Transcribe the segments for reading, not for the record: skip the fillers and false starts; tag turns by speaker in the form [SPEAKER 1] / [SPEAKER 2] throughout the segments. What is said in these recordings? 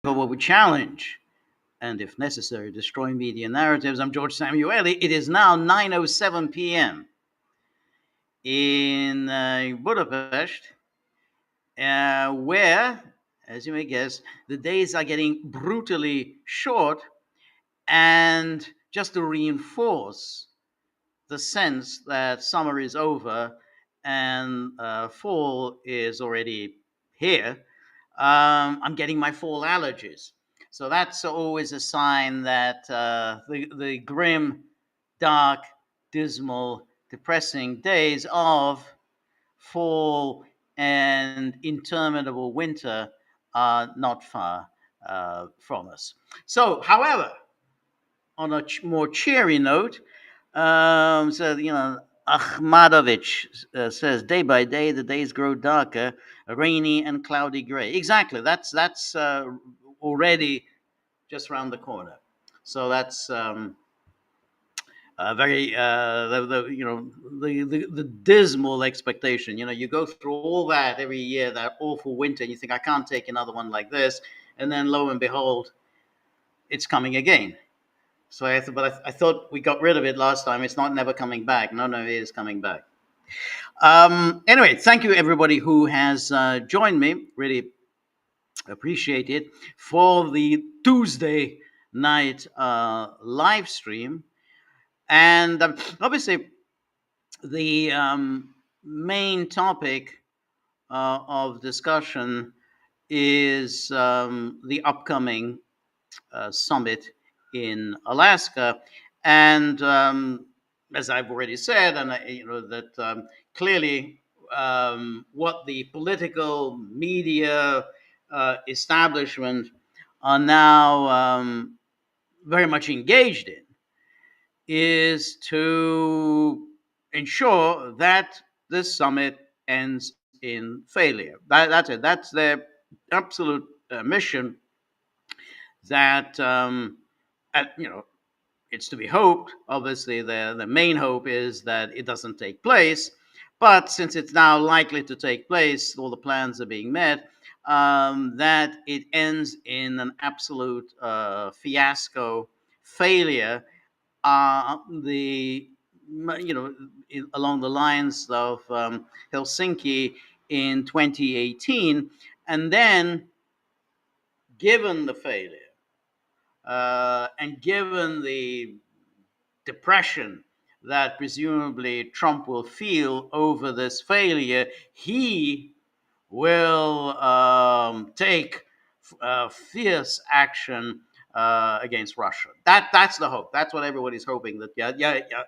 [SPEAKER 1] what we challenge and, if necessary, destroy media narratives. I'm George Samueli. It is now 9:07 p.m. in Budapest, where, as you may guess, the days are getting brutally short. And just to reinforce the sense that summer is over and fall is already here, I'm getting my fall allergies. So that's always a sign that the grim, dark, dismal, depressing days of fall and interminable winter are not far from us. So, however, on a more cheery note, Akhmadovich says, day by day, the days grow darker, rainy and cloudy gray. Exactly. That's already just around the corner. So that's very the dismal expectation. You go through all that every year, that awful winter, and you think I can't take another one like this, and then lo and behold, it's coming again. So I thought we got rid of it last time. It's not never coming back. No, it is coming back. Anyway, thank you everybody who has joined me. Really appreciate it for the Tuesday night live stream. And obviously, the main topic of discussion is the upcoming summit in Alaska, and as I've already said, and that clearly what the political media establishment are now very much engaged in is to ensure that this summit ends in failure. That's it. That's their absolute mission. That it's to be hoped. Obviously, the main hope is that it doesn't take place. But since it's now likely to take place, all the plans are being met. That it ends in an absolute fiasco, failure. Along the lines of Helsinki in 2018, and then, given the failure and given the depression that presumably Trump will feel over this failure, he will take fierce action against Russia. That's the hope. That's what everybody's hoping, that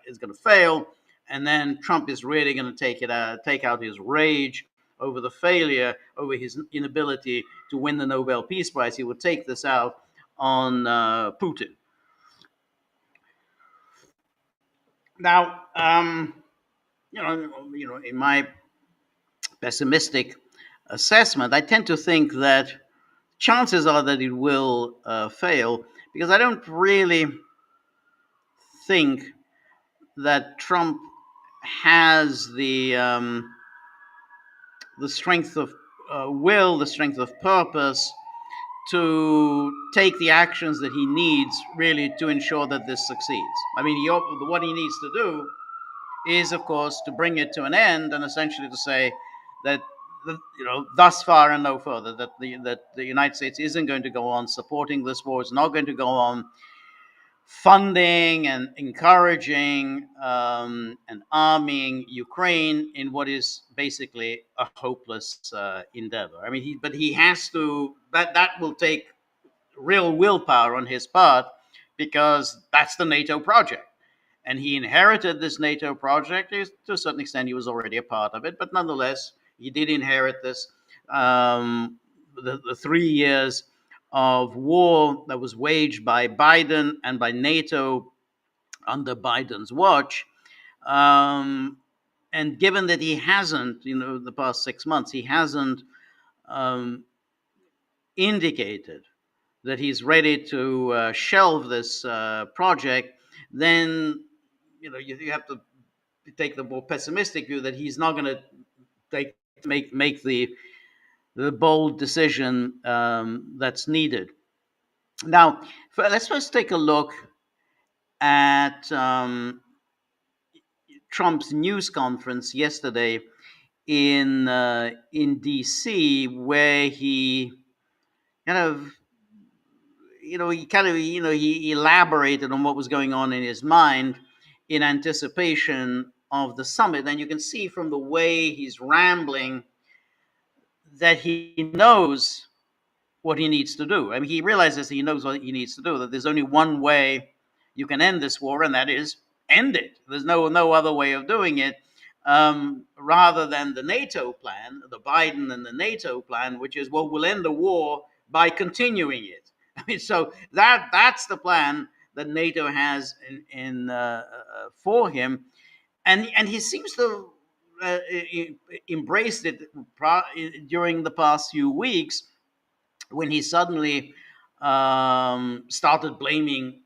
[SPEAKER 1] it's going to fail, and then Trump is really going to take out his rage over the failure, over his inability to win the Nobel Peace Prize. He will take this out on Putin. Now, in my pessimistic assessment, I tend to think that chances are that it will fail, because I don't really think that Trump has the strength of will, the strength of purpose to take the actions that he needs really to ensure that this succeeds. I mean, what he needs to do is, of course, to bring it to an end, and essentially to say that thus far and no further, that the United States isn't going to go on supporting this war. It's not going to go on funding and encouraging and arming Ukraine in what is basically a hopeless endeavor. I mean, he has to. That will take real willpower on his part, because that's the NATO project. And he inherited this NATO project. To a certain extent, he was already a part of it, but nonetheless, he did inherit this. The 3 years of war that was waged by Biden and by NATO under Biden's watch. And given that he hasn't, the past 6 months, he hasn't indicated that he's ready to shelve this project, then you have to take the more pessimistic view that he's not going to make the bold decision that's needed Now, let's first take a look at Trump's news conference yesterday in D.C., where he kind of he elaborated on what was going on in his mind in anticipation of the summit. And you can see from the way he's rambling that he knows what he needs to do. I mean, he realizes he knows what he needs to do, that there's only one way you can end this war, and that is end it. There's no other way of doing it, rather than the NATO plan, the Biden and the NATO plan, which is, well, we'll end the war by continuing it. I mean, so that's the plan that NATO has for him, and he seems to embraced it during the past few weeks, when he suddenly started blaming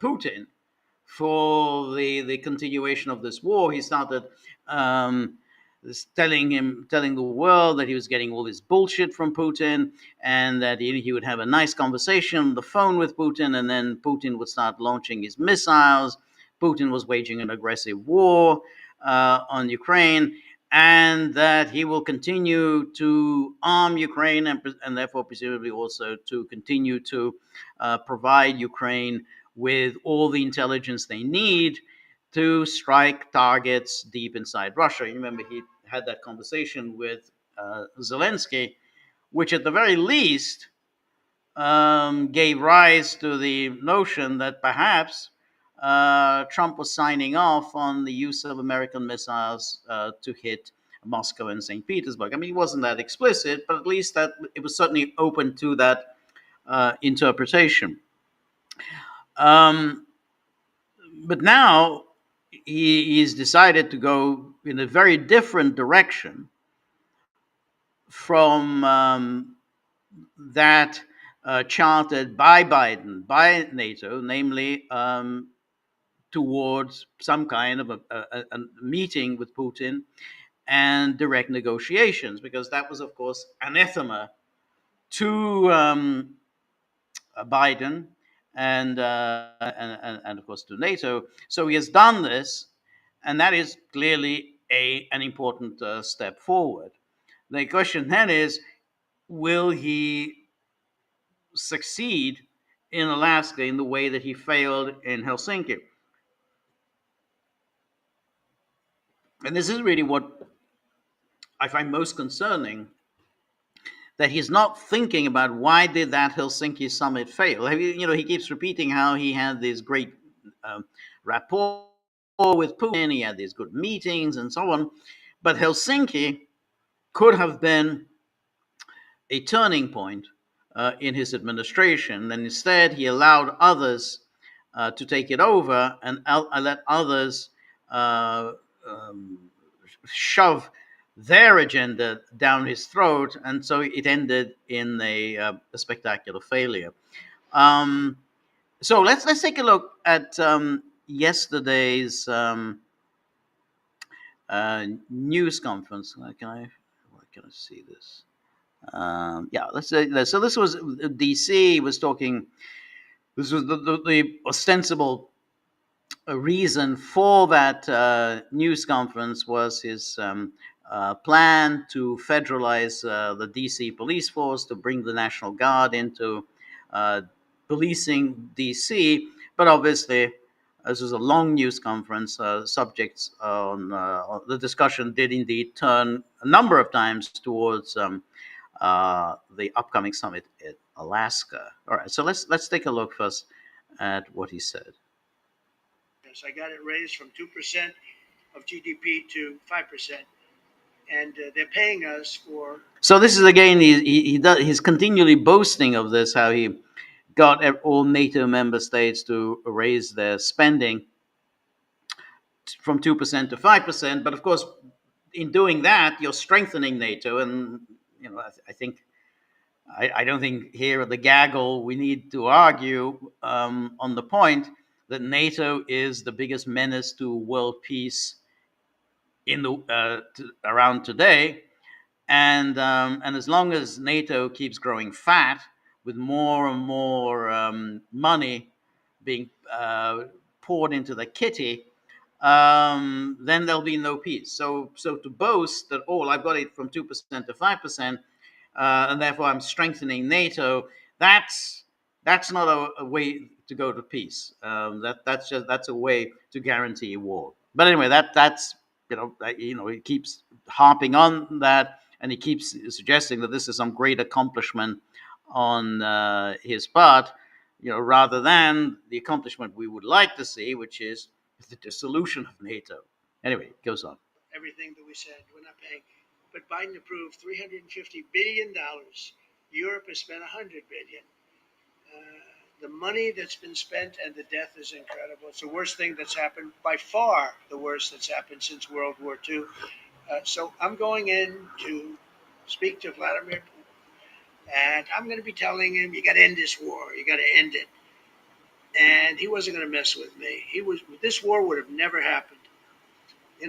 [SPEAKER 1] Putin for the continuation of this war. He started um, telling the world that he was getting all this bullshit from Putin, and that he would have a nice conversation on the phone with Putin, and then Putin would start launching his missiles. Putin was waging an aggressive war on Ukraine, and that he will continue to arm Ukraine, and therefore presumably also to continue to provide Ukraine with all the intelligence they need to strike targets deep inside Russia. You remember he had that conversation with Zelenskyy, which at the very least gave rise to the notion that perhaps Trump was signing off on the use of American missiles to hit Moscow and St. Petersburg. I mean, he wasn't that explicit, but at least that it was certainly open to that interpretation. But now he's decided to go in a very different direction from that charted by Biden, by NATO, namely towards some kind of a meeting with Putin and direct negotiations, because that was, of course, anathema to Biden and of course to NATO. So he has done this, and that is clearly an important step forward. The question then is, will he succeed in Alaska in the way that he failed in Helsinki? And this is really what I find most concerning, that he's not thinking about why did that Helsinki summit fail. He keeps repeating how he had this great rapport with Putin, he had these good meetings and so on, but Helsinki could have been a turning point in his administration, and instead he allowed others to take it over, and let others shove their agenda down his throat, and so it ended in a spectacular failure. So let's take a look at yesterday's news conference. Can I see this? Yeah, let's say so. This was DC was talking. This was the ostensible reason for that news conference was his plan to federalize the DC police force, to bring the National Guard into policing DC. But obviously, this was a long news conference. Subjects on the discussion did indeed turn a number of times towards the upcoming summit in Alaska. All right, so let's take a look first at what he said.
[SPEAKER 2] Yes, I got it raised from 2% of GDP to 5%, and they're paying us for.
[SPEAKER 1] So this is again, he's continually boasting of this, how he got all NATO member states to raise their spending from 2% to 5%. But of course, in doing that, you're strengthening NATO, and I don't think here at the Gaggle we need to argue on the point that NATO is the biggest menace to world peace in the around today, and as long as NATO keeps growing fat, with more and more money being poured into the kitty, then there'll be no peace. So to boast that, oh, I've got it from 2% to 5%, and therefore I'm strengthening NATO, that's not a way to go to peace. That's a way to guarantee war. But anyway, that's he keeps harping on that, and he keeps suggesting that this is some great accomplishment on his part, rather than the accomplishment we would like to see, which is the dissolution of NATO. Anyway, it goes on.
[SPEAKER 2] Everything that we said, we're not paying. But Biden approved $350 billion. Europe has spent $100 billion. The money that's been spent and the death is incredible. It's the worst thing that's happened, by far the worst that's happened since World War II. So I'm going in to speak to Vladimir Putin, and I'm going to be telling him, you got to end this war. You got to end it. And he wasn't going to mess with me. This war would have never happened.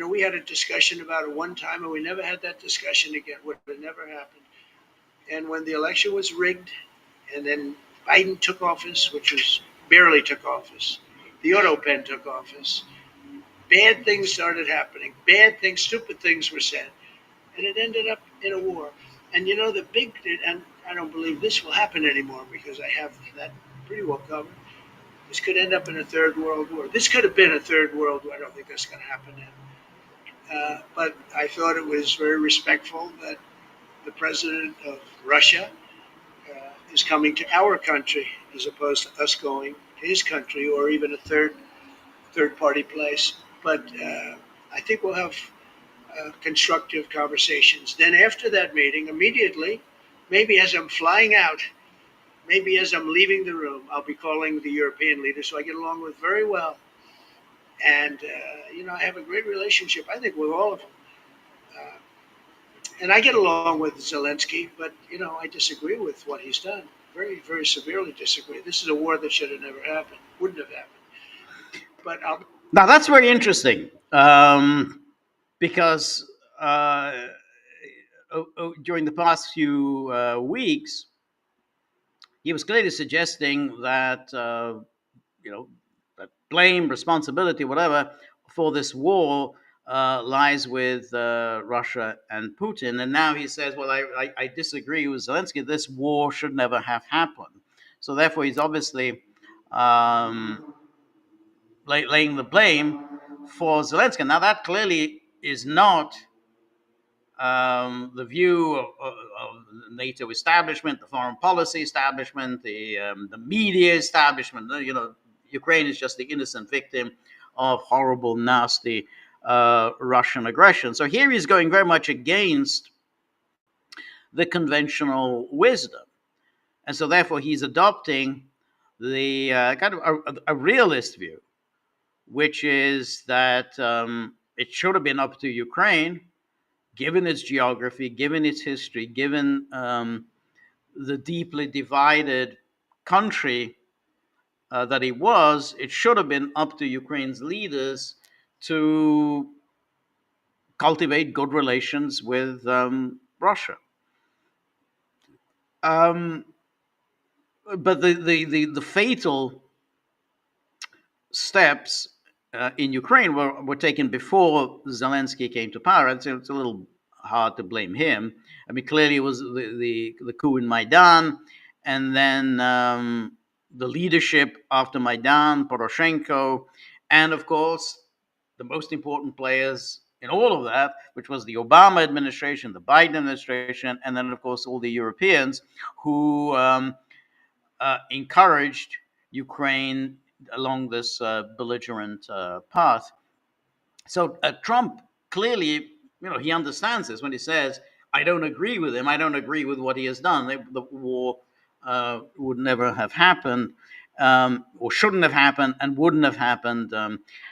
[SPEAKER 2] We had a discussion about it one time, and we never had that discussion again. Would have never happened. And when the election was rigged, and then Biden took office, which was barely took office, the auto pen took office, bad things started happening. Bad things, stupid things were said. And it ended up in a war. And and I don't believe this will happen anymore because I have that pretty well covered. This could end up in a third world war. This could have been a third world war. I don't think that's going to happen now. But I thought it was very respectful that the president of Russia is coming to our country as opposed to us going to his country or even a third party place. But I think we'll have constructive conversations. Then after that meeting, immediately, maybe as I'm flying out, maybe as I'm leaving the room, I'll be calling the European leaders who I get along with very well. And, I have a great relationship, I think, with all of them. And I get along with Zelenskyy, but, I disagree with what he's done. Very, very severely disagree. This is a war that should have never happened, wouldn't have happened. But
[SPEAKER 1] now that's very interesting, because during the past few weeks, he was clearly suggesting that, that blame, responsibility, whatever, for this war lies with Russia and Putin. And now he says, well, I disagree with Zelenskyy. This war should never have happened. So therefore, he's obviously laying the blame for Zelenskyy. Now, that clearly is not the view of the NATO establishment, the foreign policy establishment, the media establishment. Ukraine is just the innocent victim of horrible, nasty Russian aggression. So here he's going very much against the conventional wisdom. And so therefore he's adopting the kind of a realist view, which is that it should have been up to Ukraine, given its geography, given its history, given the deeply divided country that it was. It should have been up to Ukraine's leaders to cultivate good relations with Russia. But the fatal steps in Ukraine were taken before Zelenskyy came to power. It's a little hard to blame him. I mean, clearly it was the coup in Maidan, and then the leadership after Maidan, Poroshenko, and of course, the most important players in all of that, which was the Obama administration, the Biden administration, and then, of course, all the Europeans who encouraged Ukraine along this belligerent path. So Trump clearly, he understands this when he says, I don't agree with him. I don't agree with what he has done. The war would never have happened, or shouldn't have happened, and wouldn't have happened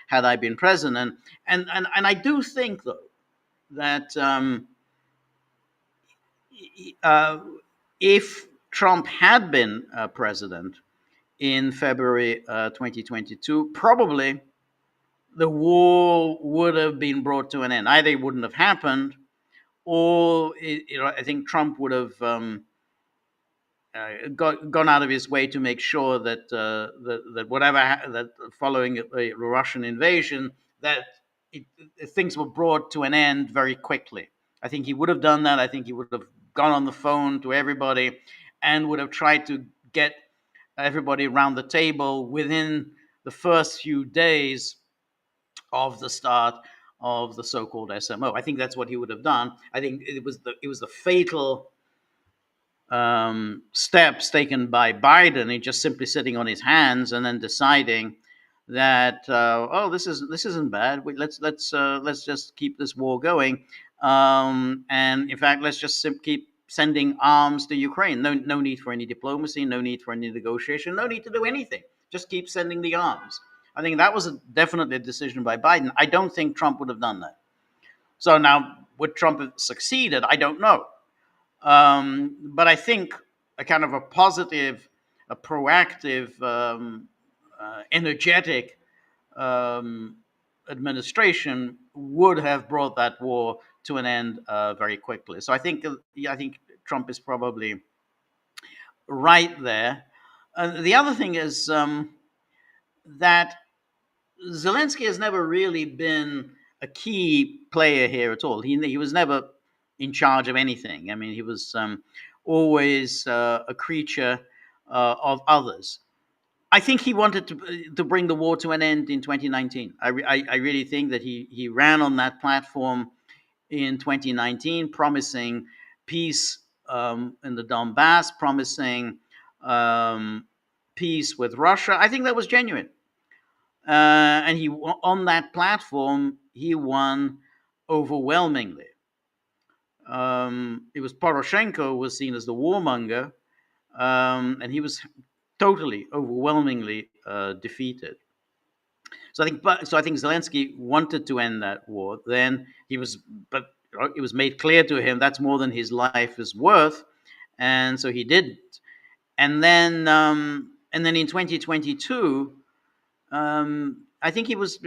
[SPEAKER 1] had I been president. And I do think, though, that if Trump had been president in February 2022, probably the war would have been brought to an end. Either it wouldn't have happened, or I think Trump would have gone out of his way to make sure that that whatever that following the Russian invasion, that it, things were brought to an end very quickly. I think he would have done that. I think he would have gone on the phone to everybody and would have tried to get everybody around the table within the first few days of the start of the so-called SMO. I think that's what he would have done. I think it was the fatal steps taken by Biden. He just simply sitting on his hands and then deciding that this isn't bad. Let's just keep this war going. And in fact, let's just keep sending arms to Ukraine. No need for any diplomacy. No need for any negotiation. No need to do anything. Just keep sending the arms. I think that was definitely a decision by Biden. I don't think Trump would have done that. So now, would Trump have succeeded? I don't know. But I think a kind of a positive, a proactive, energetic administration would have brought that war to an end very quickly. So I think Trump is probably right there. The other thing is that Zelenskyy has never really been a key player here at all. He was never in charge of anything. I mean, he was always a creature of others. I think he wanted to bring the war to an end in 2019. I really think that he ran on that platform in 2019, promising peace in the Donbass, promising peace with Russia. I think that was genuine. And he on that platform, he won overwhelmingly. It was Poroshenko was seen as the warmonger, and he was totally, overwhelmingly defeated. So I think Zelenskyy wanted to end that war. Then it was made clear to him that's more than his life is worth, and so he didn't. And then in 2022, I think he was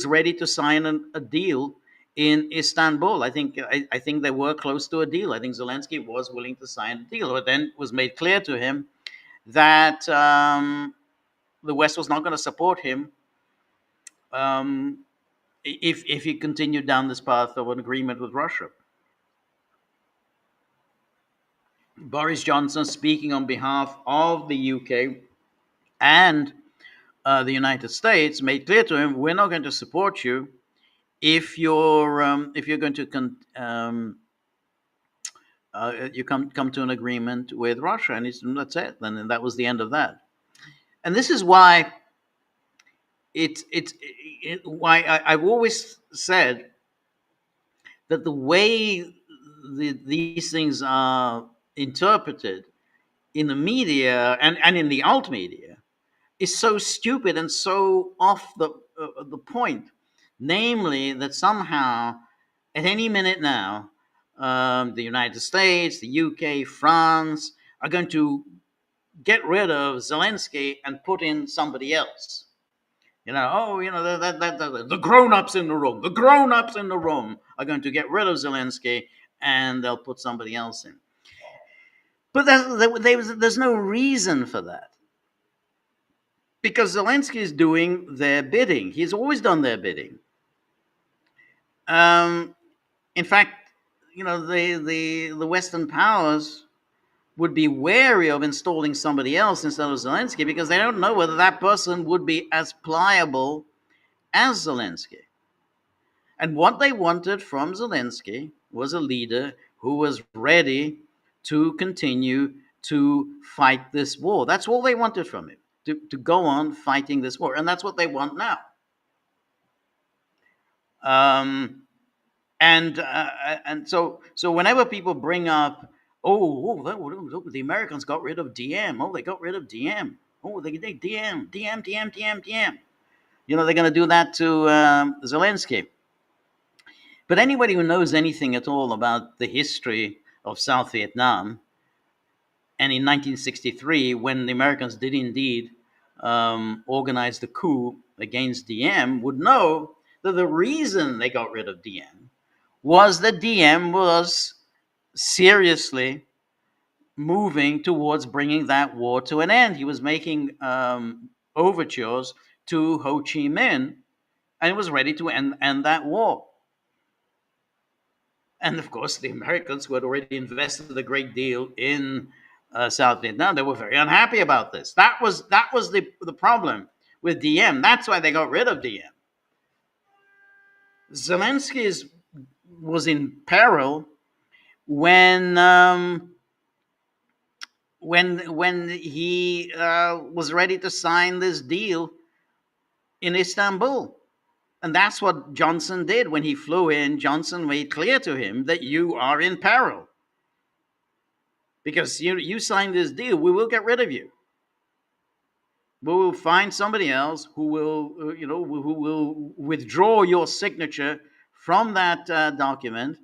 [SPEAKER 1] ready to sign a deal in Istanbul. I think they were close to a deal. I think Zelenskyy was willing to sign a deal, but then it was made clear to him that the West was not going to support him if he continued down this path of an agreement with Russia. Boris Johnson, speaking on behalf of the UK and the United States, made clear to him, we're not going to support you if you're going to you come to an agreement with Russia, and that's it. Then that was the end of that. And this is why I've always said that the way these things are interpreted in the media and in the alt media is so stupid and so off the point. Namely, that somehow at any minute now, the United States, the UK, France are going to get rid of Zelenskyy and put in somebody else. The grown-ups in the room. The grown-ups in the room are going to get rid of Zelenskyy and they'll put somebody else in. But there's no reason for that. Because Zelenskyy is doing their bidding. He's always done their bidding. In fact, the Western powers would be wary of installing somebody else instead of Zelenskyy because they don't know whether that person would be as pliable as Zelenskyy. And what they wanted from Zelenskyy was a leader who was ready to continue to fight this war. That's all they wanted from him, to go on fighting this war. And that's what they want now. And so whenever people bring up, the Americans got rid of DM. Oh, they got rid of DM. Oh, they DM. They're going to do that to Zelenskyy. But anybody who knows anything at all about the history of South Vietnam, and in 1963, when the Americans did indeed organize the coup against DM, would know that the reason they got rid of DM was that DM was seriously moving towards bringing that war to an end. He was making overtures to Ho Chi Minh, and was ready to end that war. And of course, the Americans, who had already invested a great deal in South Vietnam, they were very unhappy about this. That was the problem with DM. That's why they got rid of DM. Zelensky was in peril when he was ready to sign this deal in Istanbul. And that's what Johnson did when he flew in. Johnson made clear to him that you are in peril. Because you signed this deal, we will get rid of you. We will find somebody else who will withdraw your signature from that document,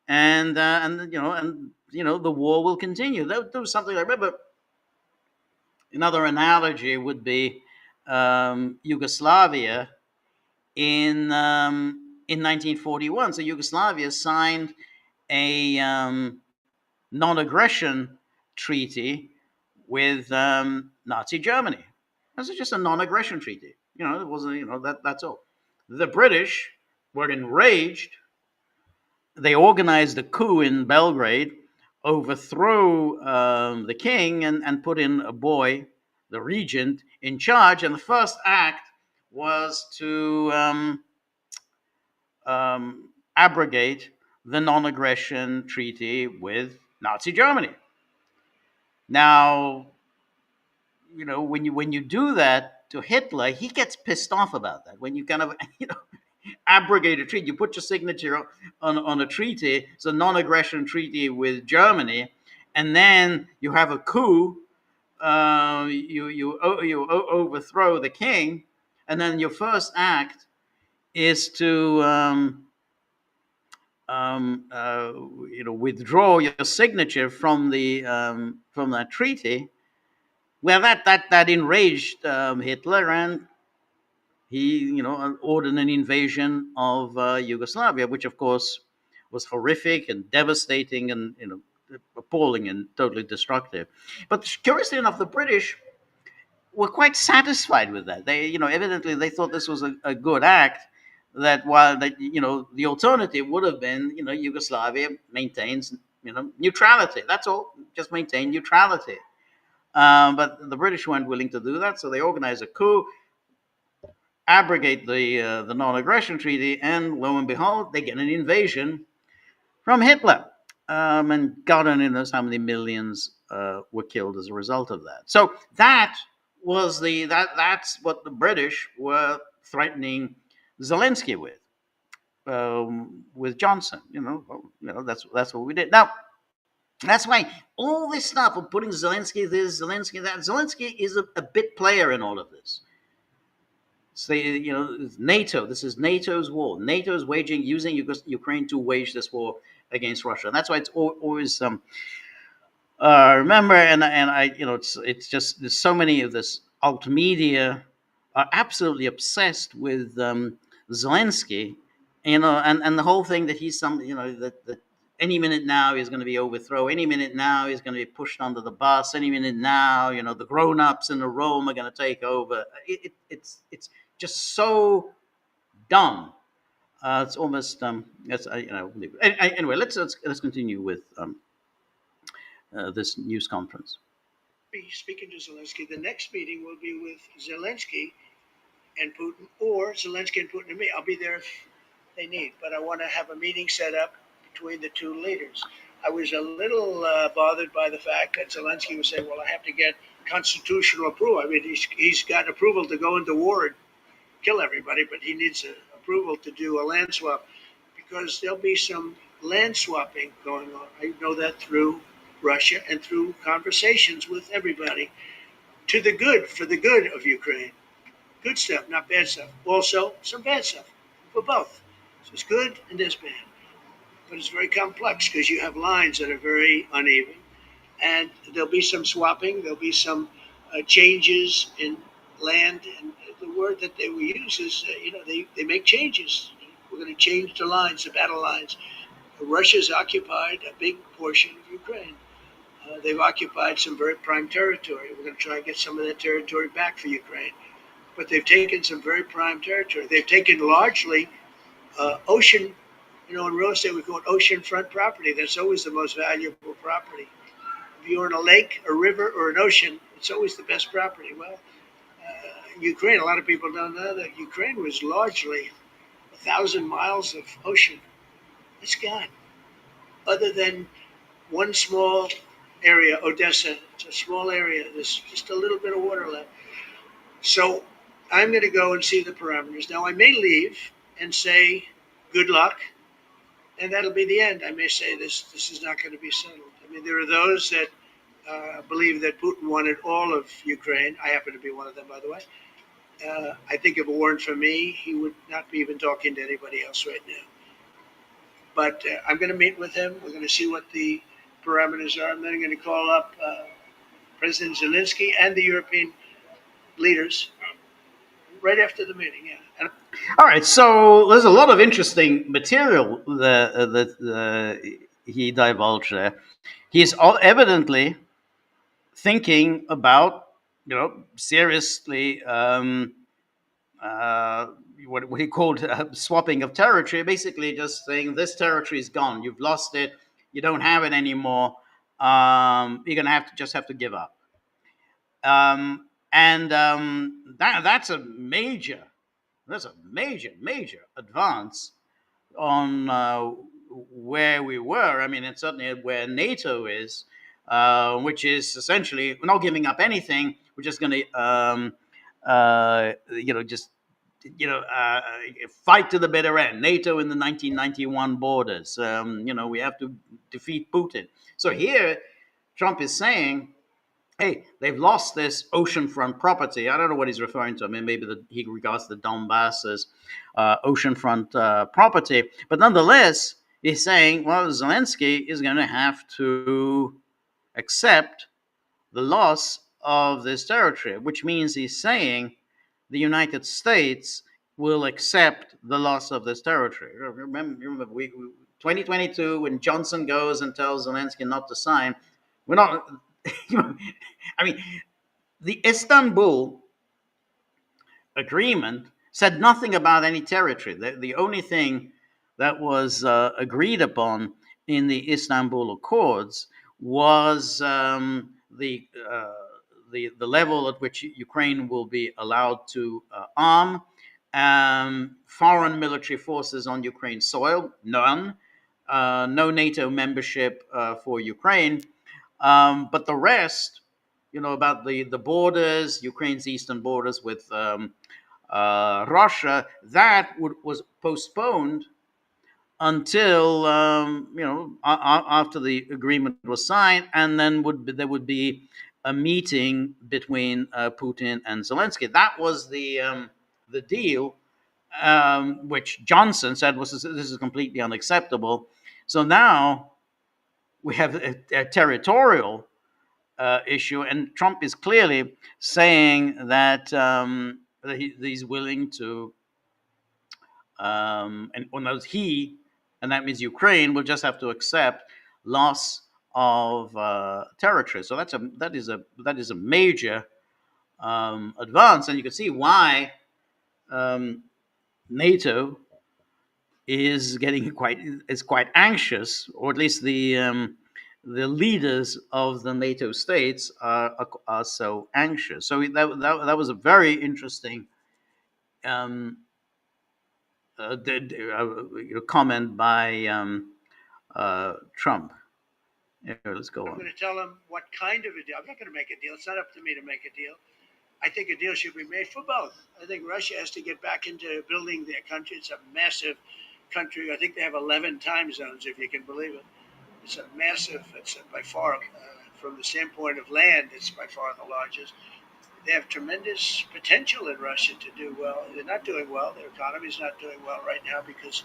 [SPEAKER 1] and the war will continue. That was something I remember. Another analogy would be Yugoslavia in 1941. So Yugoslavia signed a non-aggression treaty with Nazi Germany. This is just a non-aggression treaty. It wasn't. That's all. The British were enraged. They organized a coup in Belgrade, overthrew the king, and put in a boy, the regent, in charge. And the first act was to abrogate the non-aggression treaty with Nazi Germany. Now, when you do that to Hitler, he gets pissed off about that. When you kind of abrogate a treaty, you put your signature on a treaty, it's a non-aggression treaty with Germany, and then you have a coup. You overthrow the king, and then your first act is to withdraw your signature from that treaty. Well, that enraged Hitler, and he ordered an invasion of Yugoslavia, which of course was horrific and devastating and appalling and totally destructive. But curiously enough, the British were quite satisfied with that. They evidently they thought this was a good act. That while the alternative would have been Yugoslavia maintains neutrality. That's all, just maintain neutrality. But the British weren't willing to do that, so they organized a coup, abrogate the non-aggression treaty, and lo and behold, they get an invasion from Hitler. And God only knows how many millions were killed as a result of that. So that's what the British were threatening Zelenskyy with Johnson. That's what we did. Now, that's why all this stuff of putting Zelenskyy this, Zelenskyy that, Zelenskyy is a bit player in all of this. So, NATO. This is NATO's war. NATO is using Ukraine to wage this war against Russia. And that's why it's always remember. And I, it's just there's so many of this alt media are absolutely obsessed with Zelenskyy, and the whole thing that he's that any minute now he's going to be overthrown. Any minute now he's going to be pushed under the bus. Any minute now, the grown-ups in the Rome are going to take over. It's just so dumb. It's almost anyway. Let's continue with this news conference.
[SPEAKER 2] Speaking to Zelenskyy, the next meeting will be with Zelenskyy and Putin, or Zelenskyy and Putin and me. I'll be there if they need, but I want to have a meeting set up between the two leaders. I was a little bothered by the fact that Zelenskyy was saying, well, I have to get constitutional approval. I mean, he's got approval to go into war and kill everybody, but he needs approval to do a land swap, because there'll be some land swapping going on. I know that through Russia and through conversations with everybody, for the good of Ukraine. Good stuff, not bad stuff. Also, some bad stuff for both. So it's good and there's bad. But it's very complex because you have lines that are very uneven. And there'll be some swapping. There'll be some changes in land. And the word that they will use is, they make changes. We're going to change the lines, the battle lines. Russia's occupied a big portion of Ukraine. They've occupied some very prime territory. We're going to try and get some of that territory back for Ukraine. But they've taken some very prime territory. They've taken largely ocean. In real estate, we call it oceanfront property. That's always the most valuable property. If you're in a lake, a river, or an ocean, it's always the best property. Well, Ukraine, a lot of people don't know that Ukraine was largely 1,000 miles of ocean. It's gone. Other than one small area, Odessa, it's a small area. There's just a little bit of water left. So I'm going to go and see the parameters. Now, I may leave and say, good luck, and that'll be the end. I may say this is not going to be settled. I mean, there are those that believe that Putin wanted all of Ukraine. I happen to be one of them, by the way. I think if it weren't for me, he would not be even talking to anybody else right now. But I'm going to meet with him. We're going to see what the parameters are. And then I'm going to call up President Zelenskyy and the European leaders right after the meeting. Yeah. And
[SPEAKER 1] All right, so there's a lot of interesting material that he divulged there. He's evidently thinking about, seriously, what he called swapping of territory, basically just saying this territory is gone, you've lost it, you don't have it anymore, you're going to have to give up. That's a major advance on where we were. I mean, it's certainly where NATO is, which is essentially we're not giving up anything. We're just going to, fight to the bitter end. NATO in the 1991 borders. We have to defeat Putin. So here, Trump is saying, hey, they've lost this oceanfront property. I don't know what he's referring to. I mean, maybe he regards the Donbass as oceanfront property. But nonetheless, he's saying, well, Zelenskyy is going to have to accept the loss of this territory, which means he's saying the United States will accept the loss of this territory. Remember 2022, when Johnson goes and tells Zelenskyy not to sign, we're not... I mean, the Istanbul agreement said nothing about any territory. The only thing that was agreed upon in the Istanbul Accords was the level at which Ukraine will be allowed to arm foreign military forces on Ukraine's soil. None. No NATO membership for Ukraine. But the rest, about the borders, Ukraine's eastern borders with Russia, that was postponed until after the agreement was signed, and then there would be a meeting between Putin and Zelenskyy. That was the deal, which Johnson said this is completely unacceptable. So now we have a territorial issue, and Trump is clearly saying that he's willing to, and that means Ukraine will just have to accept loss of territory. So that is a major advance, and you can see why NATO is quite anxious, or at least the leaders of the NATO states are so anxious. So that was a very interesting comment by Trump. Let's go on.
[SPEAKER 2] I'm going to tell him what kind of a deal. I'm not going to make a deal. It's not up to me to make a deal. I think a deal should be made for both. I think Russia has to get back into building their country. It's a massive country. I think they have 11 time zones, if you can believe it. It's a massive, it's by far, from the standpoint of land, it's by far the largest. They have tremendous potential in Russia to do well. They're not doing well. Their economy is not doing well right now because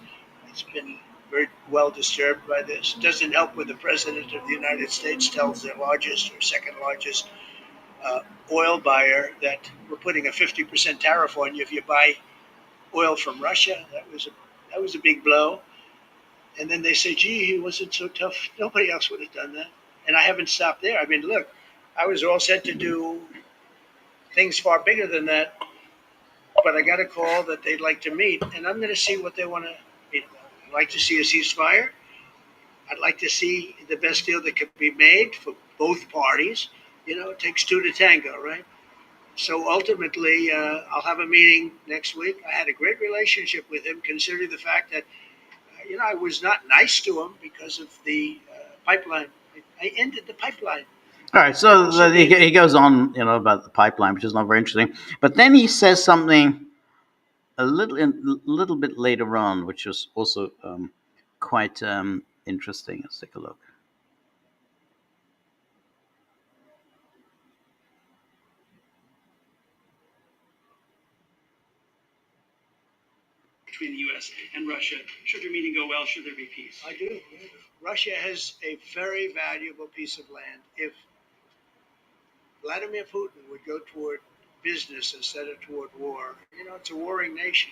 [SPEAKER 2] it's been very well disturbed by this. It doesn't help when the president of the United States tells their largest or second largest oil buyer that we're putting a 50% tariff on you if you buy oil from Russia. That was a big blow. And then they say, gee, he wasn't so tough. Nobody else would have done that. And I haven't stopped there. I mean, look, I was all set to do things far bigger than that, but I got a call that they'd like to meet, and I'm going to see what they want to meet about. I'd like to see a ceasefire. I'd like to see the best deal that could be made for both parties. You know, it takes two to tango, right? So ultimately, I'll have a meeting next week. I had a great relationship with him, considering the fact that, I was not nice to him because of the pipeline. I ended the pipeline.
[SPEAKER 1] All right, so he goes on, about the pipeline, which is not very interesting. But then he says something a little bit later on, which was also quite interesting. Let's take a look.
[SPEAKER 3] Between the U.S. and Russia, should your meeting go well, should there be peace?
[SPEAKER 2] I do. Russia has a very valuable piece of land. If Vladimir Putin would go toward business instead of toward war, it's a warring nation.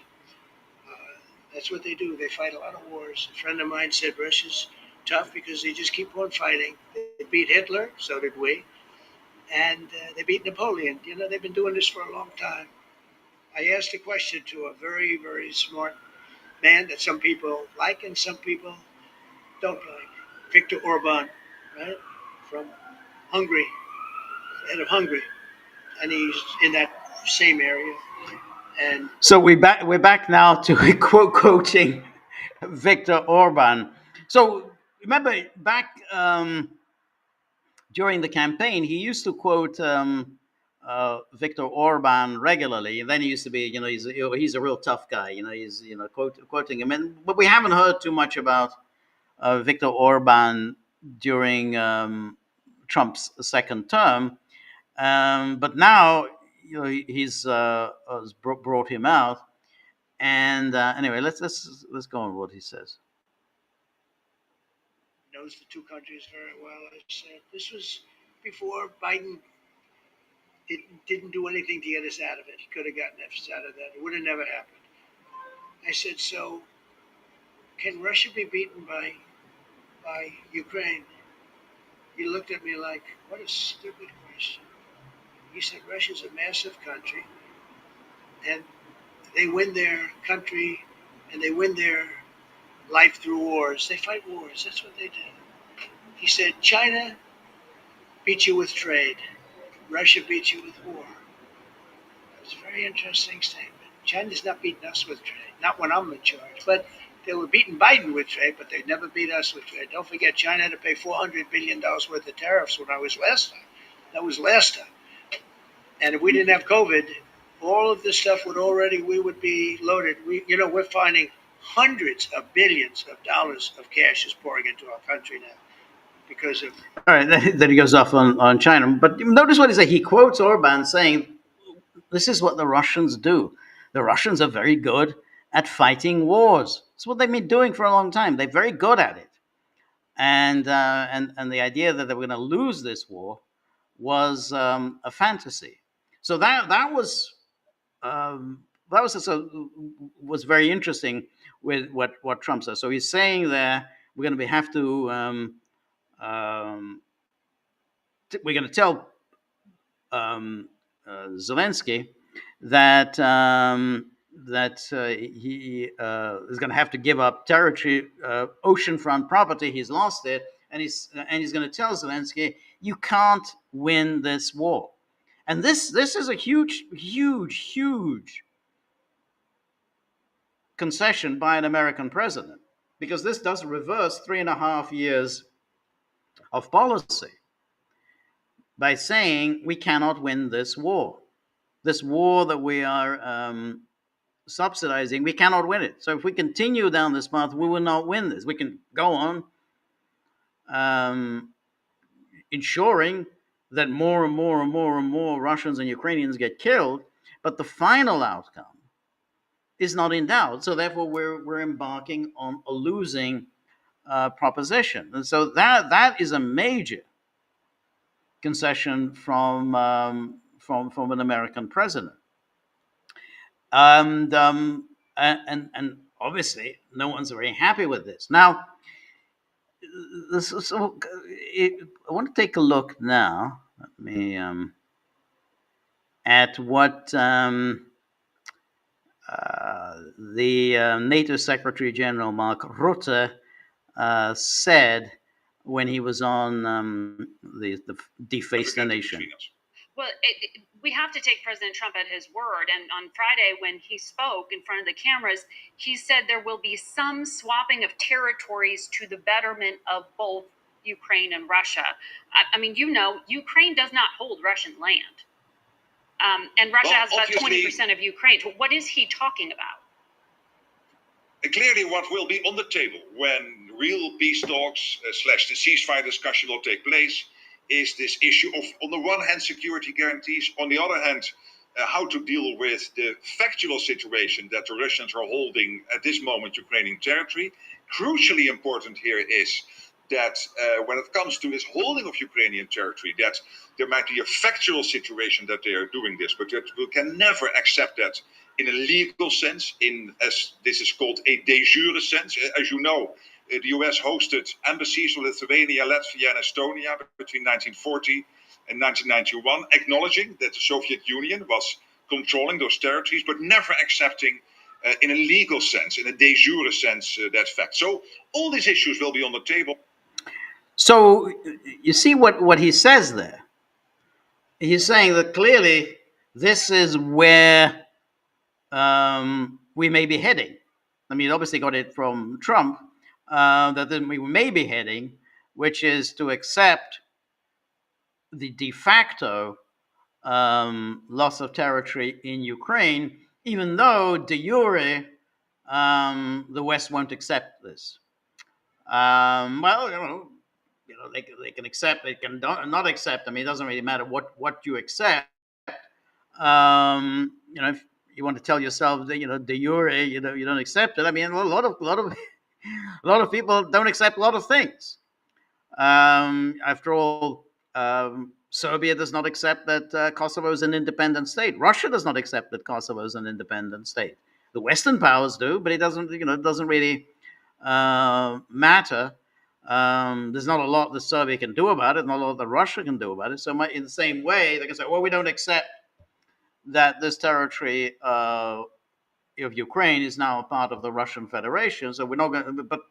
[SPEAKER 2] That's what they do. They fight a lot of wars. A friend of mine said Russia's tough because they just keep on fighting. They beat Hitler, so did we, and they beat Napoleon. They've been doing this for a long time. I asked a question to a very, very smart man that some people like and some people don't like. Viktor Orban, right, from Hungary, head of Hungary, and he's in that same area. And
[SPEAKER 1] so we're back now to quoting Viktor Orban. So remember back during the campaign, he used to quote Viktor Orban regularly, and then he used to be, he's a real tough guy. He's quoting him, but we haven't heard too much about Viktor Orban during Trump's second term. But now, he's brought him out. And anyway, let's go on what he says.
[SPEAKER 2] Knows the two countries very well. I said this was before Biden didn't do anything to get us out of it. He could have gotten us out of that. It would have never happened. I said, so can Russia be beaten by Ukraine? He looked at me like, what a stupid question. He said, Russia's a massive country, and they win their country, and they win their life through wars. They fight wars. That's what they do. He said, China beats you with trade. Russia beats you with war. It was a very interesting statement. China's not beating us with trade, not when I'm in charge. But they were beating Biden with trade, but they never beat us with trade. Don't forget, China had to pay $400 billion worth of tariffs when I was last time. That was last time. And if we didn't have COVID, all of this stuff we would be loaded. We're finding hundreds of billions of dollars of cash is pouring into our country now because of.
[SPEAKER 1] All right, then he goes off on China. But notice what he said. He quotes Orban saying, this is what the Russians do. The Russians are very good at fighting wars. It's what they've been doing for a long time. They're very good at it. And the idea that they were going to lose this war was a fantasy. So that was was very interesting with what Trump says. So he's saying that we're going to have to we're going to tell Zelenskyy that he is going to have to give up territory, oceanfront property. He's lost it, and he's going to tell Zelenskyy, you can't win this war. And this is a huge concession by an American president, because this does reverse 3.5 years of policy by saying we cannot win this war that we are subsidizing. We cannot win it. So if we continue down this path, we will not win this. We can go on ensuring that more and more Russians and Ukrainians get killed, but the final outcome is not in doubt. So therefore, we're embarking on a losing proposition, and so that is a major concession from an American president, and obviously no one's very happy with this. Now, so I want to take a look now. Let me at what the NATO Secretary General Mark Rutte said when he was on the Deface the Nation.
[SPEAKER 4] Well, we have to take President Trump at his word. And on Friday, when he spoke in front of the cameras, he said there will be some swapping of territories to the betterment of both Ukraine and Russia. I mean, Ukraine does not hold Russian land. And Russia has about 20% of Ukraine. So what is he talking about?
[SPEAKER 5] Clearly, what will be on the table when real peace talks / the ceasefire discussion will take place is this issue of, on the one hand, security guarantees, on the other hand, how to deal with the factual situation that the Russians are holding at this moment Ukrainian territory. Crucially important here is that when it comes to this holding of Ukrainian territory, that there might be a factual situation that they are doing this, but that we can never accept that in a legal sense, as this is called a de jure sense. As you know, the US hosted embassies in Lithuania, Latvia, and Estonia between 1940 and 1991, acknowledging that the Soviet Union was controlling those territories, but never accepting in a legal sense, in a de jure sense, that fact. So all these issues will be on the table.
[SPEAKER 1] So you see what he says there. He's saying that clearly this is where we may be heading. I mean, obviously got it from Trump, that then we may be heading, which is to accept the de facto loss of territory in Ukraine, even though de jure the West won't accept this. Well, they can accept, they can not accept. I mean, it doesn't really matter what you accept. If you want to tell yourself that de jure, you don't accept it. I mean, a lot of people don't accept a lot of things. After all, Serbia does not accept that Kosovo is an independent state. Russia does not accept that Kosovo is an independent state. The Western powers do, but it doesn't. It doesn't really matter. There's not a lot that Serbia can do about it, not a lot that Russia can do about it. So in the same way, they can say, well, we don't accept that this territory of Ukraine is now a part of the Russian Federation. So we're not going to, but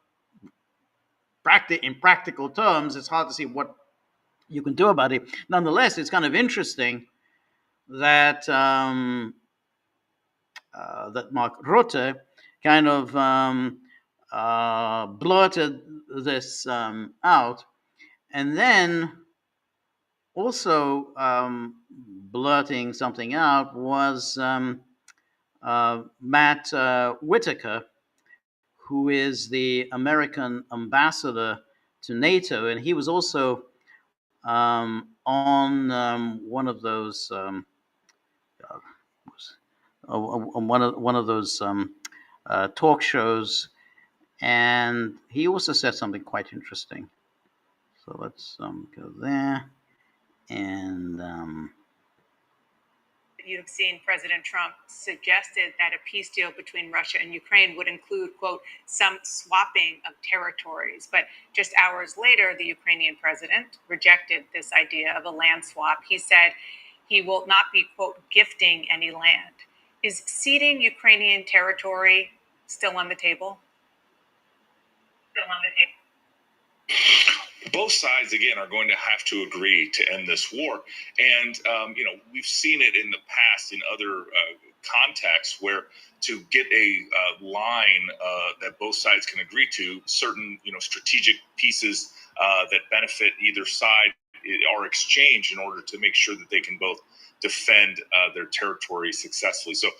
[SPEAKER 1] in practical terms, it's hard to see what you can do about it. Nonetheless, it's kind of interesting that that Mark Rutte kind of blurted this out, and then also blurting something out was Matt Whitaker, who is the American ambassador to NATO, and he was also on one of those one of those talk shows, and he also said something quite interesting. So let's go there, and
[SPEAKER 6] you'd have seen President Trump suggested that a peace deal between Russia and Ukraine would include, quote, some swapping of territories. But just hours later, the Ukrainian president rejected this idea of a land swap. He said he will not be, quote, gifting any land. Is ceding Ukrainian territory still on the table? Still on the table.
[SPEAKER 5] Both sides, again, are going to have to agree to end this war. And, we've seen it in the past in other contexts where to get a line that both sides can agree to, certain, strategic pieces that benefit either side are exchanged in order to make sure that they can both defend their territory successfully. So,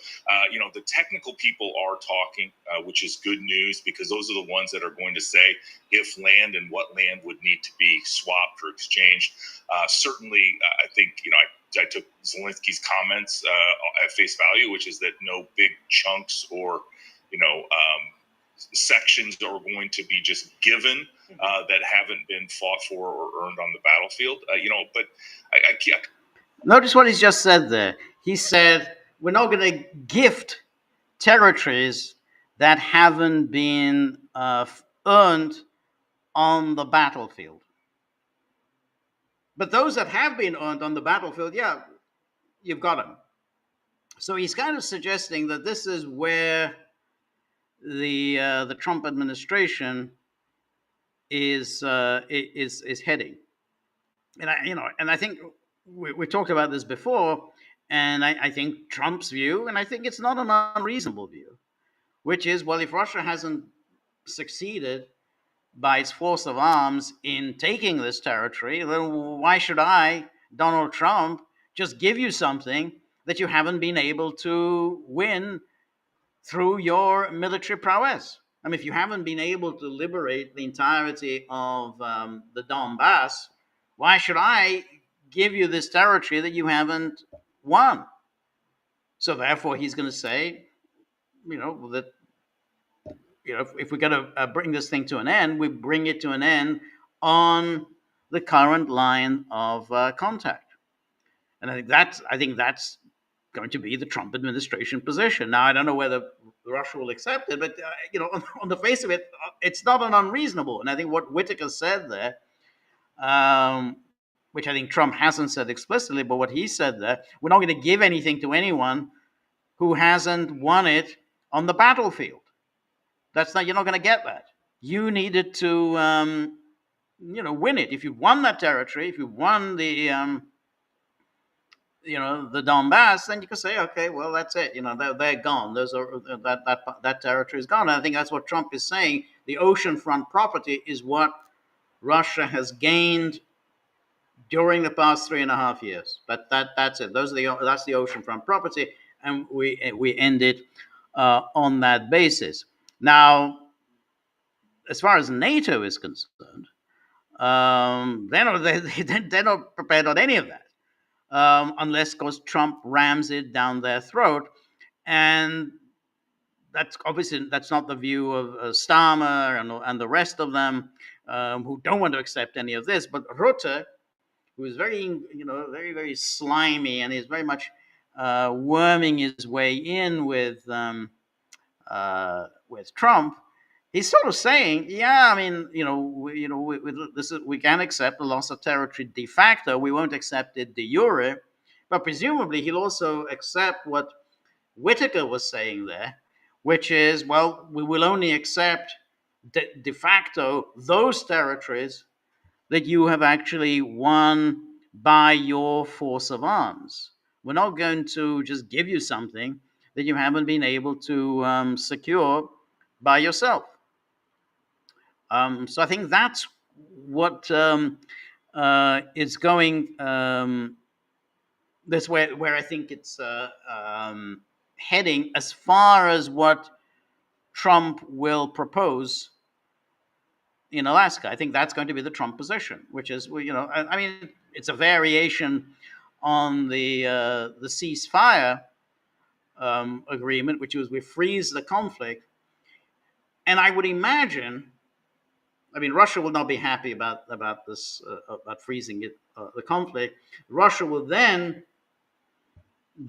[SPEAKER 5] the technical people are talking, which is good news, because those are the ones that are going to say if land and what land would need to be swapped or exchanged. Certainly, I think, I took Zelenskyy's comments at face value, which is that no big chunks or, sections are going to be just given that haven't been fought for or earned on the battlefield. But I can't.
[SPEAKER 1] Notice what he's just said there. He said, we're not going to gift territories that haven't been earned on the battlefield. But those that have been earned on the battlefield, yeah, you've got them. So he's kind of suggesting that this is where the Trump administration is heading. And I think we talked about this before, and I think Trump's view, and I think it's not an unreasonable view, which is, well, if Russia hasn't succeeded by its force of arms in taking this territory, then why should I, Donald Trump, just give you something that you haven't been able to win through your military prowess? I mean, if you haven't been able to liberate the entirety of the Donbass, why should I give you this territory that you haven't won? So therefore, he's going to say, that if we're going to bring this thing to an end, we bring it to an end on the current line of contact. And I think that's going to be the Trump administration position. Now, I don't know whether Russia will accept it, but on the face of it, it's not an unreasonable. And I think what Whitaker said there, which I think Trump hasn't said explicitly, but what he said there, we're not going to give anything to anyone who hasn't won it on the battlefield. You're not going to get that. You needed to, win it. If you won that territory, if you won the Donbass, then you can say, okay, well, that's it. They're gone. That territory is gone. And I think that's what Trump is saying. The oceanfront property is what Russia has gained during the past 3.5 years. But that's it. That's the oceanfront property, and we end it on that basis. Now, as far as NATO is concerned, they're not prepared on any of that. Unless, of course, Trump rams it down their throat. And that's not the view of Starmer and the rest of them who don't want to accept any of this. But Rutte, who is very, very, very slimy and is very much worming his way in with Trump, he's sort of saying, yeah, I mean, we can accept the loss of territory de facto. We won't accept it de jure, but presumably he'll also accept what Whitaker was saying there, which is, well, we will only accept de facto those territories that you have actually won by your force of arms. We're not going to just give you something that you haven't been able to secure by yourself. So I think that's what is going. That's where I think it's heading as far as what Trump will propose in Alaska. I think that's going to be the Trump position, which is, I mean, it's a variation on the ceasefire agreement, which was we freeze the conflict. And I would imagine, I mean, Russia will not be happy about this, about freezing it, the conflict. Russia will then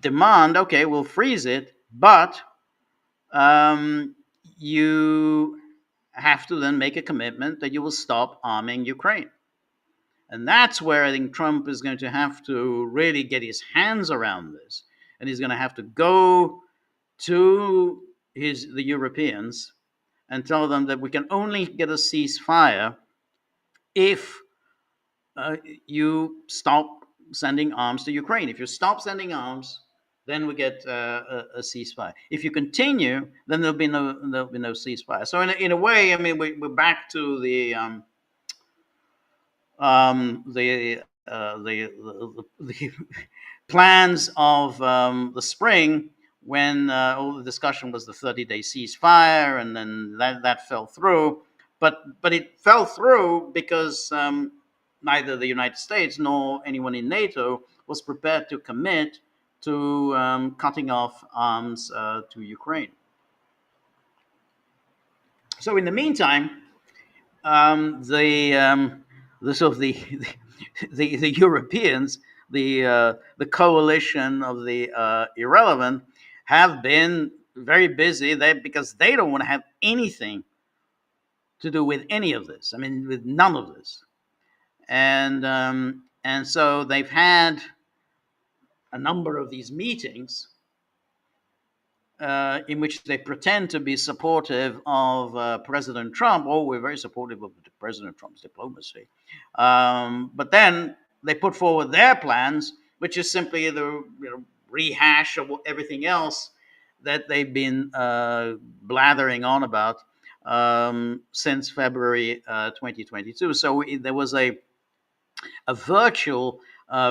[SPEAKER 1] demand, okay, we'll freeze it, but you have to then make a commitment that you will stop arming Ukraine. And that's where I think Trump is going to have to really get his hands around this. And he's going to have to go to the Europeans and tell them that we can only get a ceasefire if you stop sending arms to Ukraine. If you stop sending arms, then we get a ceasefire. If you continue, then there'll be no ceasefire. So in a way, I mean, we're back to the plans of the spring, when all the discussion was the 30-day ceasefire, and then that fell through. But it fell through because neither the United States nor anyone in NATO was prepared to commit to cutting off arms to Ukraine. So in the meantime, the Europeans, the coalition of the irrelevant, have been very busy because they don't want to have anything to do with any of this. I mean, with none of this. And so they've had a number of these meetings in which they pretend to be supportive of President Trump. Oh, we're very supportive of President Trump's diplomacy. But then they put forward their plans, which is simply the rehash of everything else that they've been blathering on about since February 2022. So there was a virtual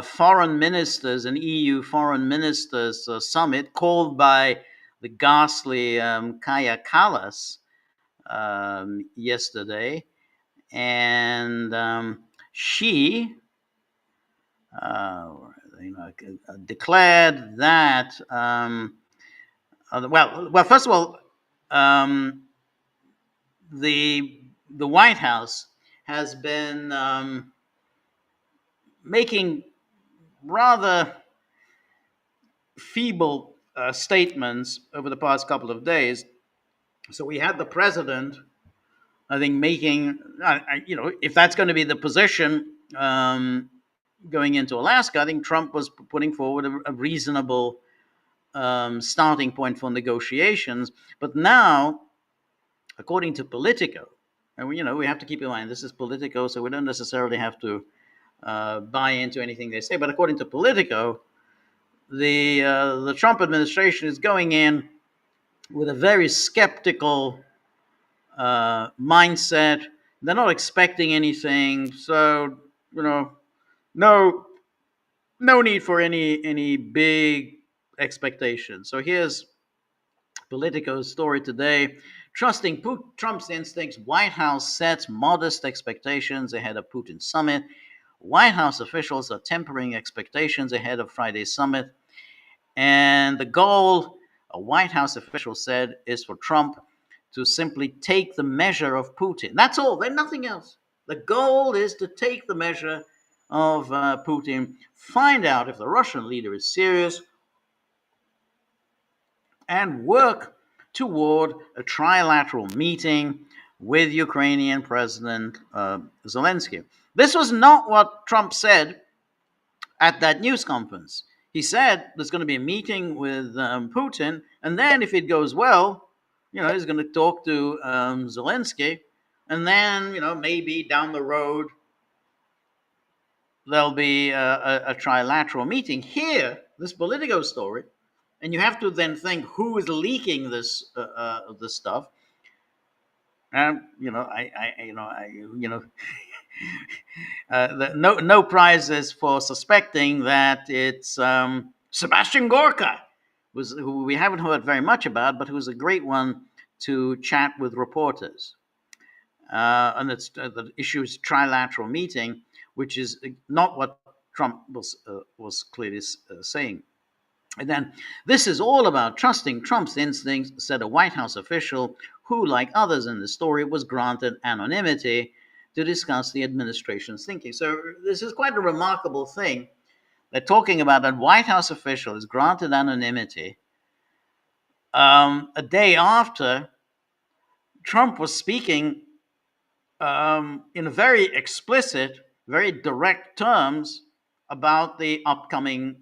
[SPEAKER 1] foreign ministers and EU foreign ministers summit called by the ghastly Kaya Kallas yesterday, and she declared that well, first of all, the White House has been making rather feeble statements over the past couple of days. So we had the president, I think, making, if that's going to be the position going into Alaska, I think Trump was putting forward a reasonable starting point for negotiations. But now, according to Politico, and we have to keep in mind this is Politico, so we don't necessarily have to buy into anything they say. But according to Politico, the Trump administration is going in with a very skeptical mindset. They're not expecting anything, so no need for any big expectations. So here's Politico's story today. Trusting Trump's instincts, White House sets modest expectations ahead of Putin's summit. White House officials are tempering expectations ahead of Friday's summit. And the goal, a White House official said, is for Trump to simply take the measure of Putin. That's all. There's nothing else. The goal is to take the measure of Putin, find out if the Russian leader is serious, and work toward a trilateral meeting with Ukrainian President Zelenskyy. This was not what Trump said at that news conference. He said there's going to be a meeting with Putin, and then if it goes well, he's going to talk to Zelenskyy, and then, maybe down the road, there'll be a trilateral meeting. Here, this Politico story, and you have to then think who is leaking this stuff. And no prizes for suspecting that it's Sebastian Gorka, who we haven't heard very much about, but who's a great one to chat with reporters. And it's the issue is trilateral meeting, which is not what Trump was clearly saying. And then, this is all about trusting Trump's instincts, said a White House official who, like others in the story, was granted anonymity to discuss the administration's thinking. So this is quite a remarkable thing. They're talking about a White House official is granted anonymity a day after Trump was speaking in very explicit, very direct terms about the upcoming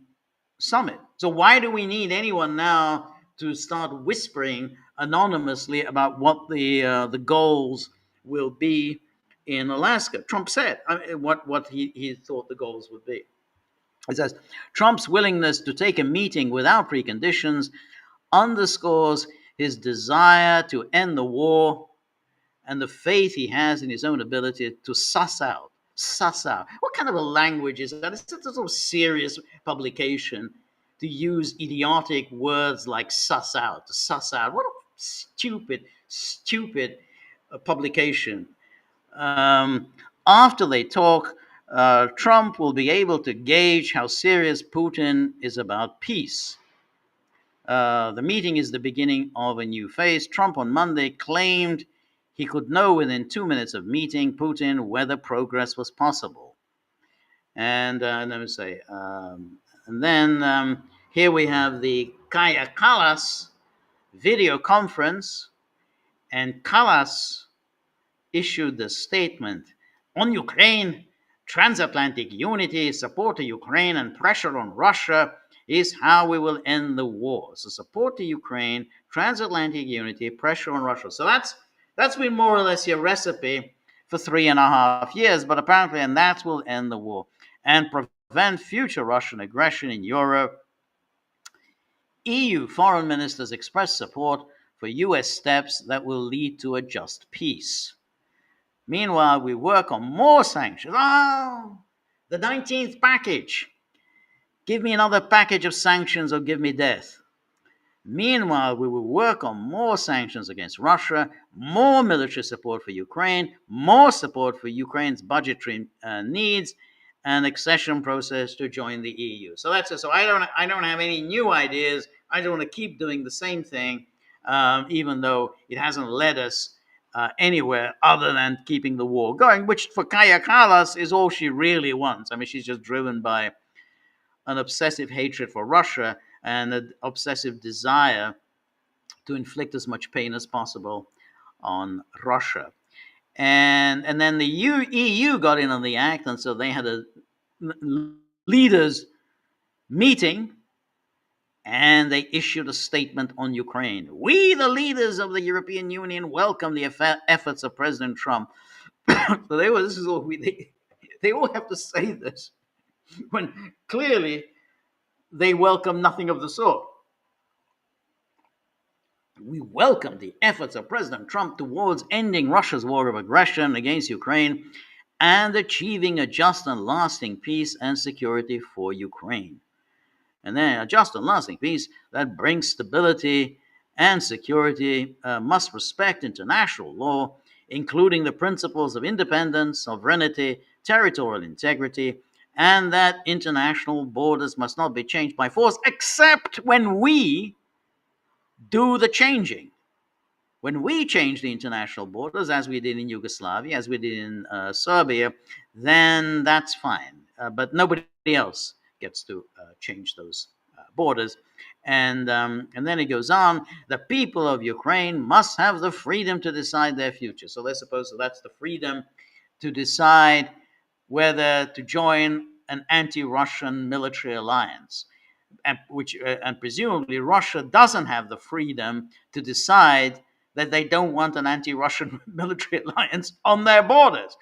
[SPEAKER 1] summit. So why do we need anyone now to start whispering anonymously about what the goals will be in Alaska? Trump said what he thought the goals would be. It says, Trump's willingness to take a meeting without preconditions underscores his desire to end the war and the faith he has in his own ability to suss out. What kind of a language is that? It's such a sort of serious publication to use idiotic words like suss out. What a stupid publication. After they talk, Trump will be able to gauge how serious Putin is about peace. The meeting is the beginning of a new phase. Trump on Monday claimed he could know within 2 minutes of meeting Putin whether progress was possible. And let me say, and then here we have the Kaya Kallas video conference, and Kallas issued this statement on Ukraine. Transatlantic unity, support to Ukraine, and pressure on Russia is how we will end the war. So support to Ukraine, transatlantic unity, pressure on Russia. So that's been more or less your recipe for 3.5 years, but apparently, and that will end the war and prevent future Russian aggression in Europe. EU foreign ministers expressed support for US steps that will lead to a just peace. Meanwhile, we work on more sanctions. Oh, the 19th package. Give me another package of sanctions or give me death. Meanwhile, we will work on more sanctions against Russia, more military support for Ukraine, more support for Ukraine's budgetary needs, and accession process to join the EU. So that's it. So I don't have any new ideas. I don't want to keep doing the same thing, even though it hasn't led us anywhere other than keeping the war going, which for Kaya Kallas is all she really wants. I mean, she's just driven by an obsessive hatred for Russia and an obsessive desire to inflict as much pain as possible on Russia. And then the EU got in on the act, and so they had a leaders meeting, and they issued a statement on Ukraine. We, the leaders of the European Union, welcome the efforts of President Trump. So they all have to say this when clearly they welcome nothing of the sort. We welcome the efforts of President Trump towards ending Russia's war of aggression against Ukraine and achieving a just and lasting peace and security for Ukraine. And then a just and lasting peace that brings stability and security must respect international law, including the principles of independence, sovereignty, territorial integrity, and that international borders must not be changed by force, except when we do the changing. When we change the international borders, as we did in Yugoslavia, as we did in Serbia, then that's fine. But nobody else gets to change those borders. And then it goes on, the people of Ukraine must have the freedom to decide their future. So that's the freedom to decide whether to join an anti-Russian military alliance, and presumably Russia doesn't have the freedom to decide that they don't want an anti-Russian military alliance on their borders.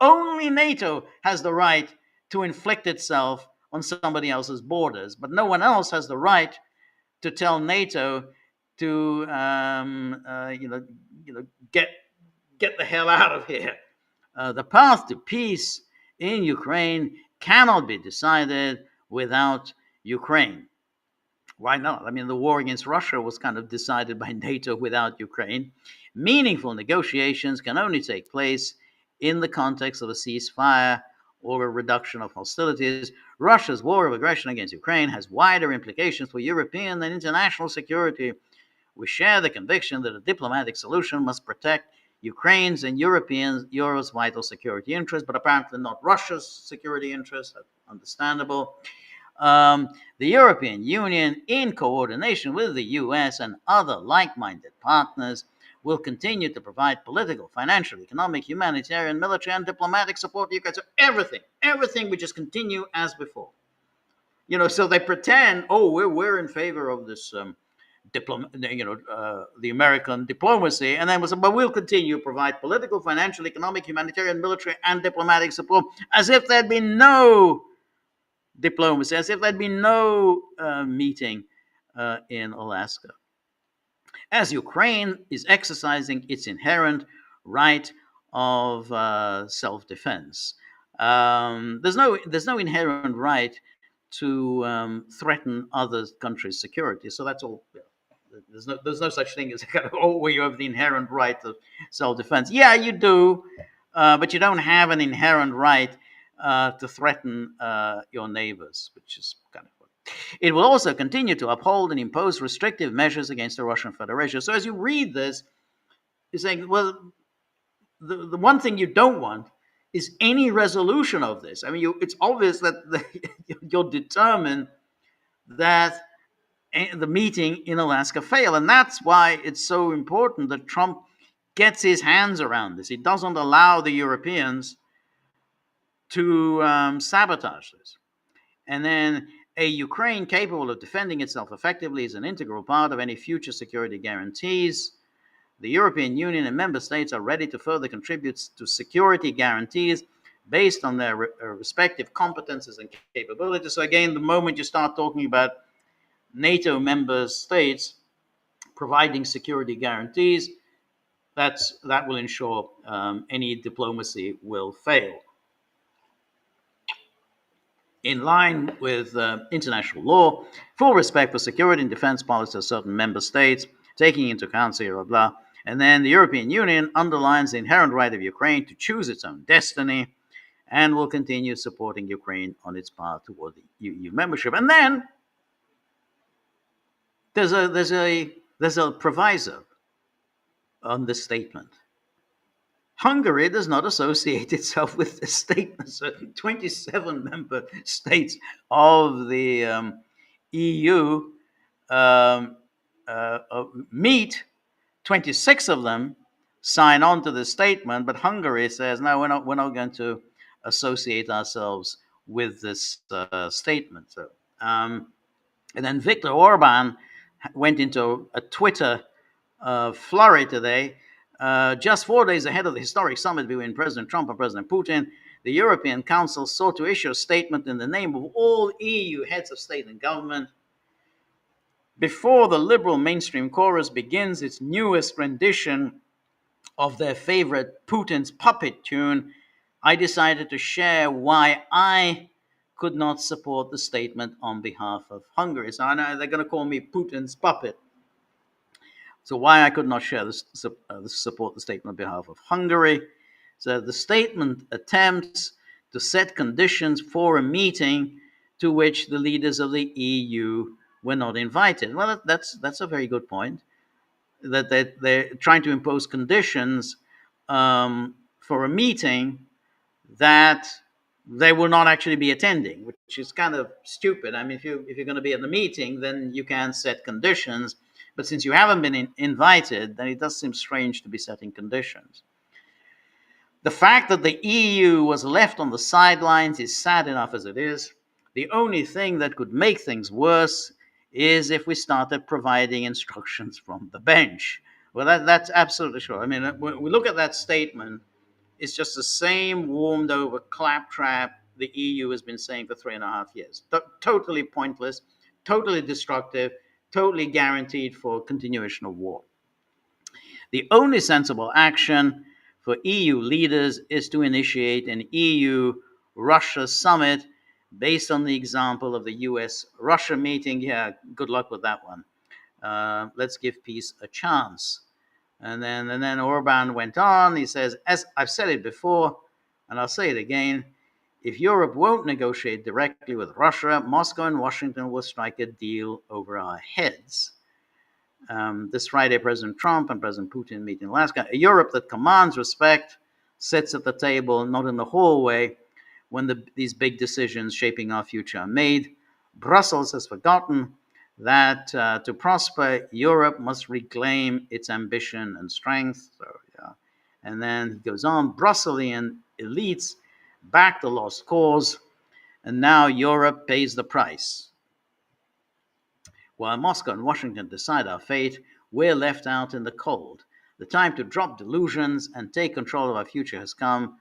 [SPEAKER 1] Only NATO has the right to inflict itself on somebody else's borders, but no one else has the right to tell NATO to get the hell out of here. The path to peace in Ukraine cannot be decided without Ukraine. Why not? I mean, the war against Russia was kind of decided by NATO without Ukraine. Meaningful negotiations can only take place in the context of a ceasefire or a reduction of hostilities. Russia's war of aggression against Ukraine has wider implications for European and international security. We share the conviction that a diplomatic solution must protect Ukraine's and Europe's vital security interests, but apparently not Russia's security interests. Understandable. The European Union, in coordination with the US and other like-minded partners, will continue to provide political, financial, economic, humanitarian, military, and diplomatic support to Ukraine. So everything we just continue as before. So they pretend, we're in favor of this the American diplomacy, and then but we'll continue to provide political, financial, economic, humanitarian, military, and diplomatic support, as if there'd been no diplomacy, as if there'd been no meeting in Alaska. As Ukraine is exercising its inherent right of self-defense, there's no inherent right to threaten other countries' security. So that's all. There's no such thing as where you have the inherent right of self-defense. Yeah, you do, but you don't have an inherent right to threaten your neighbors, which is kind of what. It will also continue to uphold and impose restrictive measures against the Russian Federation. So as you read this, you're saying, well, the one thing you don't want is any resolution of this. I mean, it's obvious that you're determined that the meeting in Alaska fail. And that's why it's so important that Trump gets his hands around this. He doesn't allow the Europeans to sabotage this. And then a Ukraine capable of defending itself effectively is an integral part of any future security guarantees. The European Union and member states are ready to further contribute to security guarantees based on their respective competences and capabilities. So again, the moment you start talking about NATO member states providing security guarantees, that will ensure any diplomacy will fail. In line with international law, full respect for security and defense policy of certain member states, taking into account blah, blah. And then the European Union underlines the inherent right of Ukraine to choose its own destiny and will continue supporting Ukraine on its path toward the EU membership. And then there's a proviso on this statement. Hungary does not associate itself with the statement. So 27 member states of the EU meet. 26 of them sign on to the statement, but Hungary says, no, we're not going to associate ourselves with this statement. So, and then Viktor Orban went into a Twitter flurry today. Just 4 days ahead of the historic summit between President Trump and President Putin, the European Council sought to issue a statement in the name of all EU heads of state and government. Before the liberal mainstream chorus begins its newest rendition of their favorite Putin's puppet tune, I decided to share why I could not support the statement on behalf of Hungary. So I know they're going to call me Putin's puppet. So why I could not support the statement on behalf of Hungary. So the statement attempts to set conditions for a meeting to which the leaders of the EU were not invited. Well, that's a very good point. That they're trying to impose conditions for a meeting that they will not actually be attending, which is kind of stupid. I mean, if you're going to be at the meeting, then you can set conditions. But since you haven't been invited, then it does seem strange to be setting conditions. The fact that the EU was left on the sidelines is sad enough as it is. The only thing that could make things worse is if we started providing instructions from the bench. Well, that's absolutely sure. I mean, when we look at that statement, it's just the same warmed over claptrap the EU has been saying for 3.5 years. Totally pointless, totally destructive, totally guaranteed for continuation of war. The only sensible action for EU leaders is to initiate an EU-Russia summit based on the example of the US-Russia meeting. Yeah, good luck with that one. Let's give peace a chance. And then Orban went on. He says, as I've said it before, and I'll say it again, if Europe won't negotiate directly with Russia, Moscow and Washington will strike a deal over our heads. This Friday, President Trump and President Putin meet in Alaska. A Europe that commands respect sits at the table, not in the hallway, when these big decisions shaping our future are made. Brussels has forgotten that to prosper, Europe must reclaim its ambition and strength. So, yeah. And then he goes on, Brusselian elites back the lost cause, and now Europe pays the price. While Moscow and Washington decide our fate, we're left out in the cold. The time to drop delusions and take control of our future has come.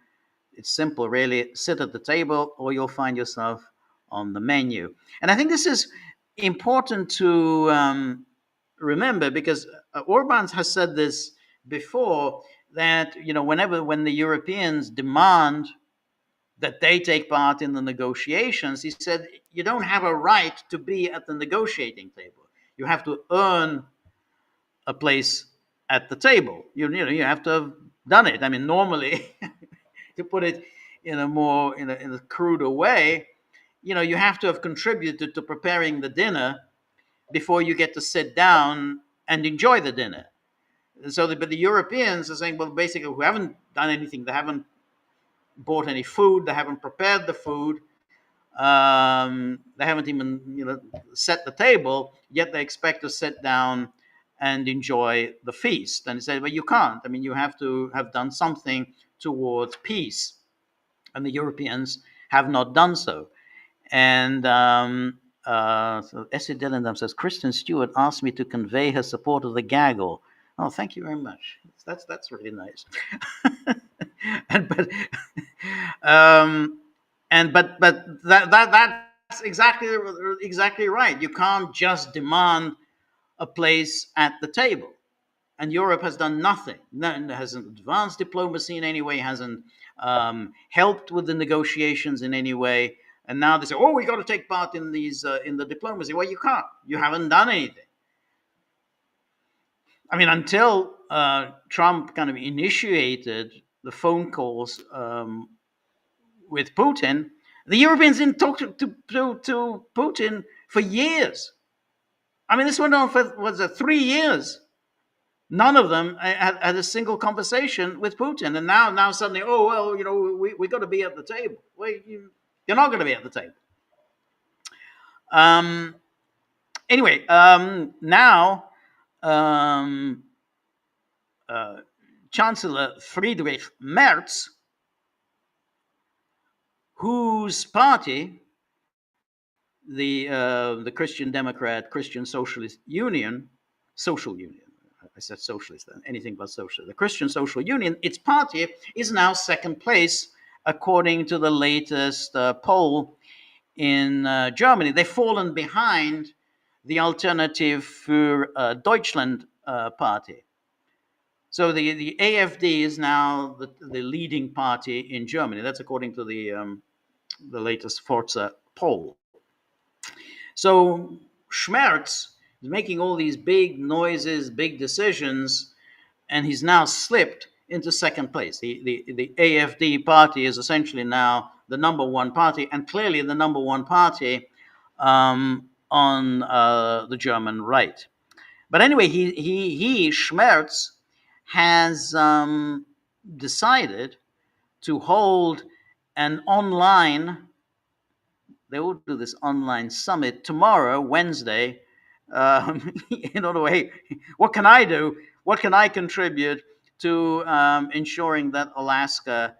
[SPEAKER 1] It's simple, really. Sit at the table or you'll find yourself on the menu. And I think this is important to remember, because Orban has said this before, that when the Europeans demand that they take part in the negotiations, he said, you don't have a right to be at the negotiating table. You have to earn a place at the table. You have to have done it. I mean, normally, to put it in a cruder way, you have to have contributed to preparing the dinner before you get to sit down and enjoy the dinner. But the Europeans are saying, well, basically, who haven't done anything, they haven't bought any food, they haven't prepared the food, they haven't even set the table, yet they expect to sit down and enjoy the feast. And he said, well, you can't. I mean, you have to have done something towards peace. And the Europeans have not done so. And so Essie Dillendam says, Kristen Stewart asked me to convey her support of the Gaggle. Oh, thank you very much. That's really nice. But that's exactly right. You can't just demand a place at the table. And Europe has done nothing. Hasn't advanced diplomacy in any way, hasn't helped with the negotiations in any way. And now they say, oh, we got to take part in these in the diplomacy. Well, you can't. You haven't done anything. I mean, until Trump kind of initiated the phone calls with Putin, the Europeans didn't talk to Putin for years. I mean, this went on for 3 years. None of them had a single conversation with Putin, and now suddenly, oh well, you know, we got to be at the table. Well, you're not going to be at the table. Anyway, now Chancellor Friedrich Merz, whose party, the Christian Democrat Christian Socialist Union, Social Union. I said socialist then, anything but socialist. The Christian Social Union, its party is now second place according to the latest poll in Germany. They've fallen behind the Alternative für Deutschland party. So the AfD is now the leading party in Germany. That's according to the latest Forza poll. So Schmerz is making all these big noises, big decisions, and he's now slipped into second place. The AfD party is essentially now the number one party, and clearly the number one party on the German right. But anyway, Schmerz, has decided to hold an online, they will do this online summit tomorrow, Wednesday. In other way, what can I do? What can I contribute to ensuring that Alaska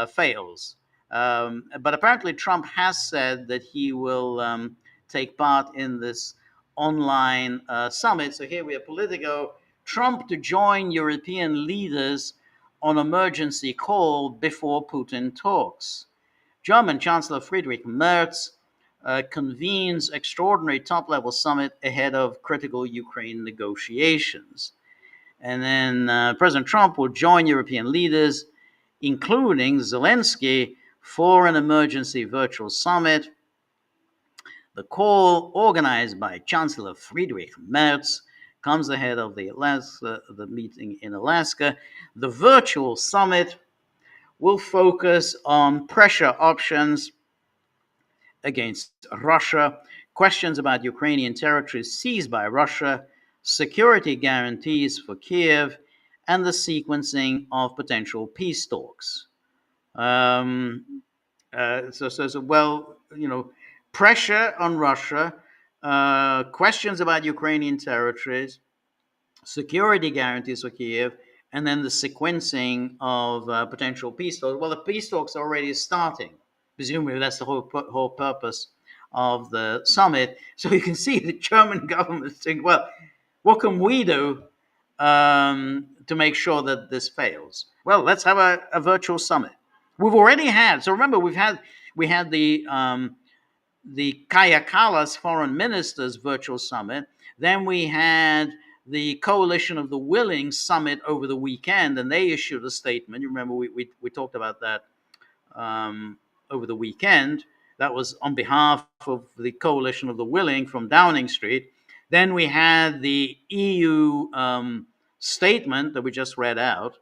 [SPEAKER 1] fails? But apparently Trump has said that he will take part in this online summit. So here we have Politico, Trump to join European leaders on emergency call before Putin talks. German Chancellor Friedrich Merz convenes extraordinary top-level summit ahead of critical Ukraine negotiations. And then President Trump will join European leaders, including Zelenskyy, for an emergency virtual summit. The call, organized by Chancellor Friedrich Merz, comes ahead of the meeting in Alaska. The virtual summit will focus on pressure options against Russia, questions about Ukrainian territories seized by Russia, security guarantees for Kiev, and the sequencing of potential peace talks. Well, you know, pressure on Russia, questions about Ukrainian territories, security guarantees for Kiev, and then the sequencing of potential peace talks. Well, the peace talks are already starting. Presumably, that's the whole purpose of the summit. So you can see the German government saying, well, what can we do to make sure that this fails? Well, let's have a virtual summit. We've already had, so remember, we had the Kaja Kallas Foreign Ministers virtual summit. Then we had the Coalition of the Willing summit over the weekend, and they issued a statement. You remember we talked about that over the weekend. That was on behalf of the Coalition of the Willing from Downing Street. Then we had the EU statement that we just read out.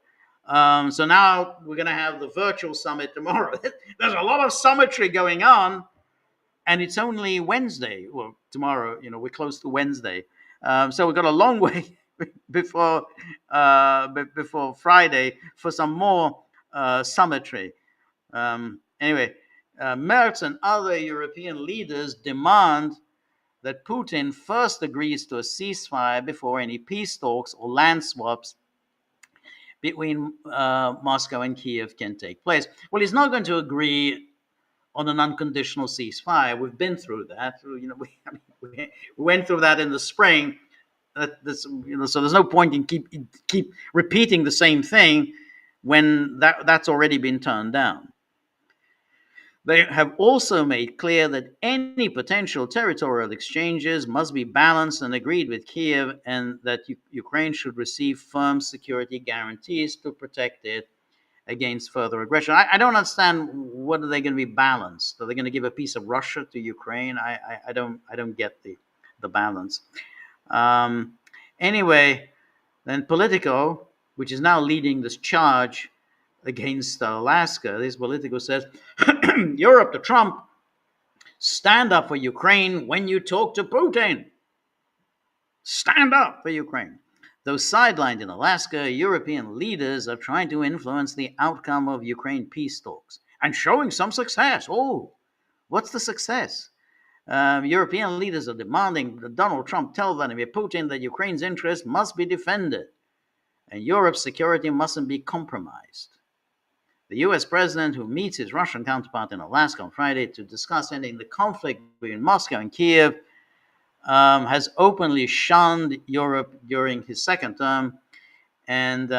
[SPEAKER 1] So now we're going to have the virtual summit tomorrow. There's a lot of summitry going on, and it's only Wednesday. Well, tomorrow, you know, we're close to Wednesday. So we've got a long way before Friday for some more summitry. Anyway, Merz and other European leaders demand that Putin first agrees to a ceasefire before any peace talks or land swaps between Moscow and Kiev can take place. Well, he's not going to agree on an unconditional ceasefire. We've been through that. We went through that in the spring. So there's no point in keep repeating the same thing when that's already been turned down. They have also made clear that any potential territorial exchanges must be balanced and agreed with Kiev, and that Ukraine should receive firm security guarantees to protect it against further aggression. I don't understand, what are they going to be balanced? Are they going to give a piece of Russia to Ukraine? I don't get the balance. Anyway, then Politico, which is now leading this charge against Alaska, this Politico says, Europe to Trump, stand up for Ukraine when you talk to Putin. Stand up for Ukraine. Though sidelined in Alaska, European leaders are trying to influence the outcome of Ukraine peace talks and showing some success. Oh, what's the success? European leaders are demanding that Donald Trump tell Vladimir Putin that Ukraine's interests must be defended and Europe's security mustn't be compromised. The US president, who meets his Russian counterpart in Alaska on Friday to discuss ending the conflict between Moscow and Kiev, has openly shunned Europe during his second term, and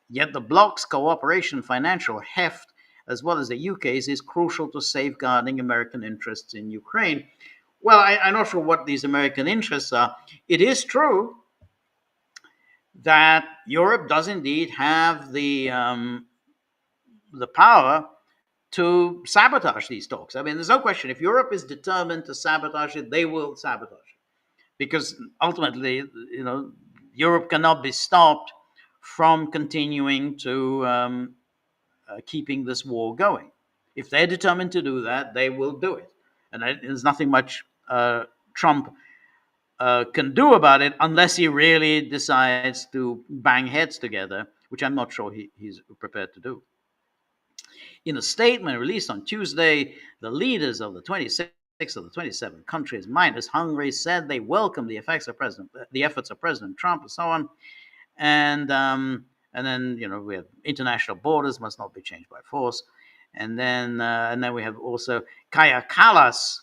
[SPEAKER 1] yet the bloc's cooperation financial heft, as well as the UK's, is crucial to safeguarding American interests in Ukraine. Well, I'm not sure what these American interests are. It is true that Europe does indeed have the power to sabotage these talks. I mean, there's no question. If Europe is determined to sabotage it, they will sabotage it. Because ultimately, Europe cannot be stopped from continuing to keeping this war going. If they're determined to do that, they will do it. And there's nothing much Trump can do about it unless he really decides to bang heads together, which I'm not sure he's prepared to do. In a statement released on Tuesday, the leaders of the 26 of the 27 countries, minus Hungary, said they welcome the efforts of President Trump and so on. And then we have international borders must not be changed by force. And then we have also Kaja Kallas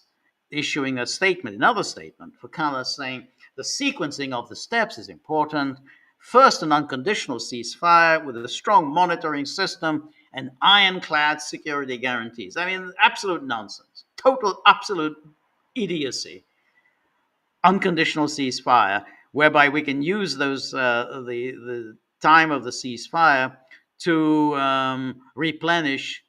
[SPEAKER 1] issuing a statement, another statement for Kallas, saying the sequencing of the steps is important. First, an unconditional ceasefire with a strong monitoring system and ironclad security guarantees. I mean, absolute nonsense. Total, absolute idiocy. Unconditional ceasefire, whereby we can use those the time of the ceasefire to replenish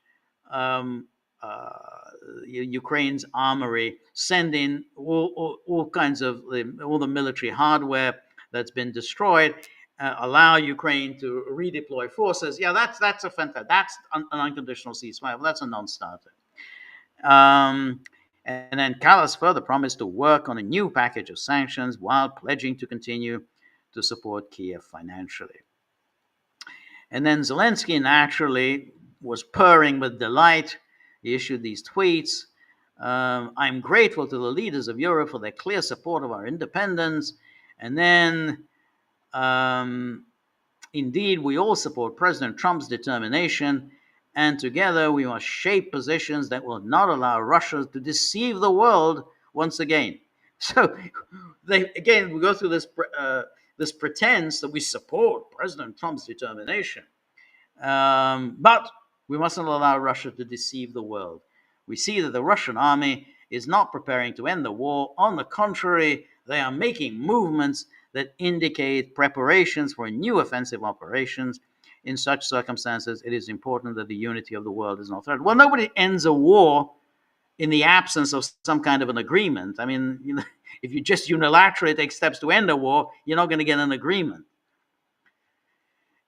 [SPEAKER 1] Ukraine's armory, send in all kinds of all the military hardware that's been destroyed, allow Ukraine to redeploy forces. Yeah, that's an unconditional ceasefire. Well, that's a non-starter. And then Kallas further promised to work on a new package of sanctions while pledging to continue to support Kiev financially. And then Zelenskyy naturally was purring with delight. He issued these tweets. I'm grateful to the leaders of Europe for their clear support of our independence. And then, indeed, we all support President Trump's determination, and together we must shape positions that will not allow Russia to deceive the world once again. So, we go through this pretense that we support President Trump's determination, but we mustn't allow Russia to deceive the world. We see that the Russian army is not preparing to end the war. On the contrary, they are making movements that indicate preparations for new offensive operations. In such circumstances, it is important that the unity of the world is not threatened. Well, nobody ends a war in the absence of some kind of an agreement. I mean, if you just unilaterally take steps to end a war, you're not going to get an agreement.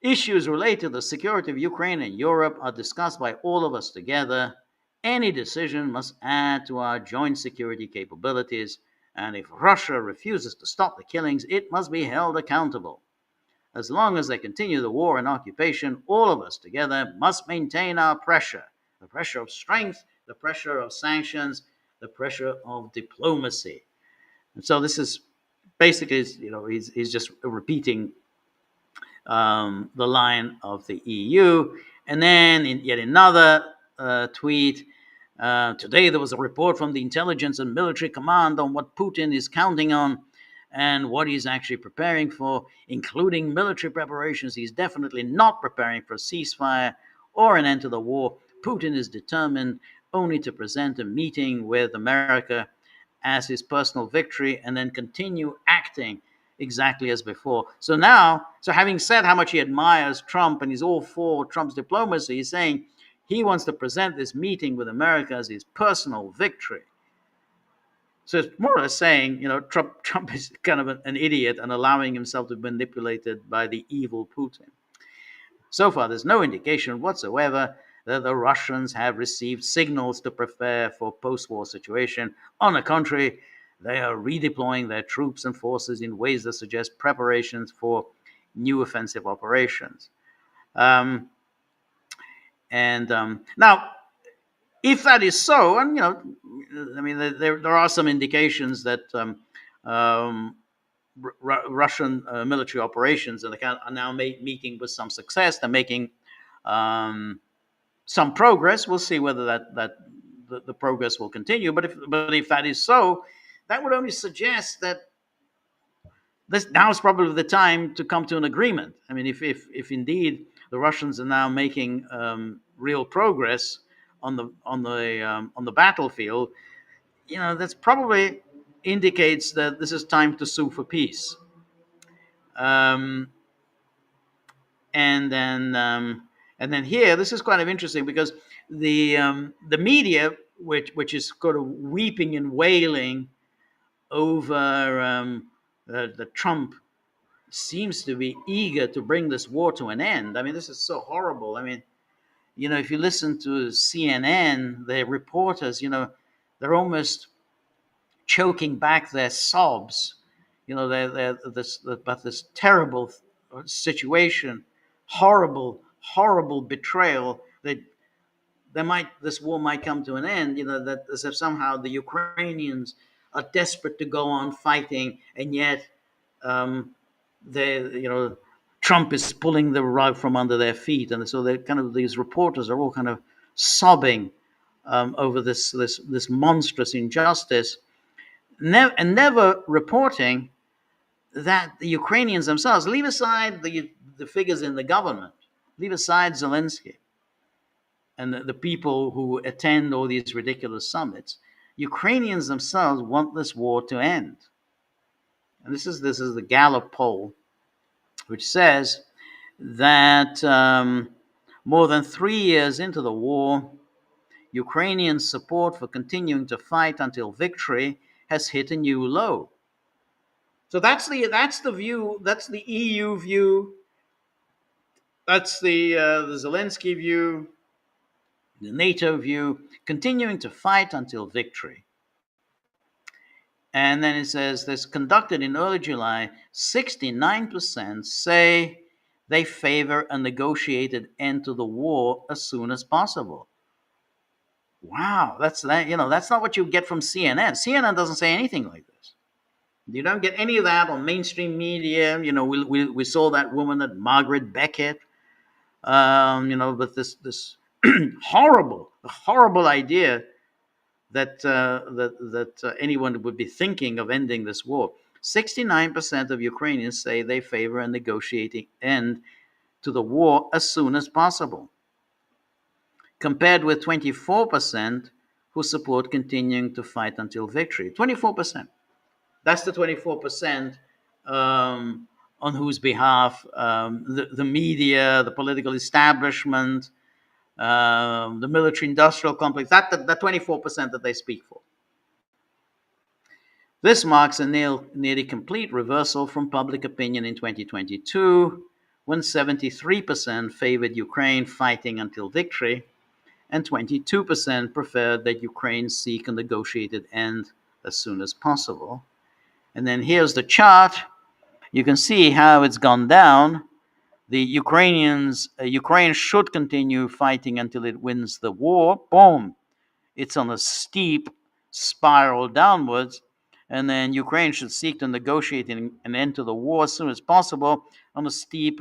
[SPEAKER 1] Issues related to the security of Ukraine and Europe are discussed by all of us together. Any decision must add to our joint security capabilities, and if Russia refuses to stop the killings, it must be held accountable. As long as they continue the war and occupation, all of us together must maintain our pressure, the pressure of strength, the pressure of sanctions, the pressure of diplomacy. And so this is basically, he's just repeating the line of the EU. And then in yet another tweet, today there was a report from the intelligence and military command on what Putin is counting on and what he's actually preparing for, including military preparations. He's definitely not preparing for a ceasefire or an end to the war. Putin is determined only to present a meeting with America as his personal victory and then continue acting exactly as before. So having said how much he admires Trump and he's all for Trump's diplomacy, he's saying he wants to present this meeting with America as his personal victory. So it's more or less saying, Trump is kind of an idiot and allowing himself to be manipulated by the evil Putin. So far, there's no indication whatsoever that the Russians have received signals to prepare for post-war situation. On the contrary, they are redeploying their troops and forces in ways that suggest preparations for new offensive operations. Now, if that is so, and there are some indications that Russian military operations are now meeting with some success. They're making some progress. We'll see whether the progress will continue. But if that is so, that would only suggest that now is probably the time to come to an agreement. I mean, if indeed the Russians are now making real progress on the battlefield, that's probably indicates that this is time to sue for peace. And then here, this is kind of interesting because the media, which is sort of weeping and wailing over the Trump, seems to be eager to bring this war to an end. I mean, this is so horrible. I mean, if you listen to CNN, the reporters, they're almost choking back their sobs, about this terrible situation, horrible betrayal that this war might come to an end. That as if somehow the Ukrainians are desperate to go on fighting, and yet Trump is pulling the rug from under their feet, and so these reporters are all kind of sobbing over this monstrous injustice. Never reporting that the Ukrainians themselves, leave aside the figures in the government, leave aside Zelenskyy and the people who attend all these ridiculous summits, Ukrainians themselves want this war to end. And this is the Gallup poll, which says that more than 3 years into the war, Ukrainian support for continuing to fight until victory has hit a new low. So that's the view. That's the EU view. That's the Zelenskyy view, the NATO view. Continuing to fight until victory. And then it says this conducted in early July. 69% say they favor a negotiated end to the war as soon as possible. Wow, that's not what you get from CNN. CNN doesn't say anything like this. You don't get any of that on mainstream media. We saw that woman, that Margaret Beckett, but this horrible idea that anyone would be thinking of ending this war. 69% of Ukrainians say they favor a negotiating end to the war as soon as possible, compared with 24% who support continuing to fight until victory. 24%. That's the 24% on whose behalf the media, the political establishment, the military-industrial complex, that 24% that they speak for. This marks a nearly complete reversal from public opinion in 2022, when 73% favored Ukraine fighting until victory, and 22% preferred that Ukraine seek a negotiated end as soon as possible. And then here's the chart. You can see how it's gone down. The Ukraine should continue fighting until it wins the war. Boom. It's on a steep spiral downwards, and then Ukraine should seek to negotiate an end to the war as soon as possible on a steep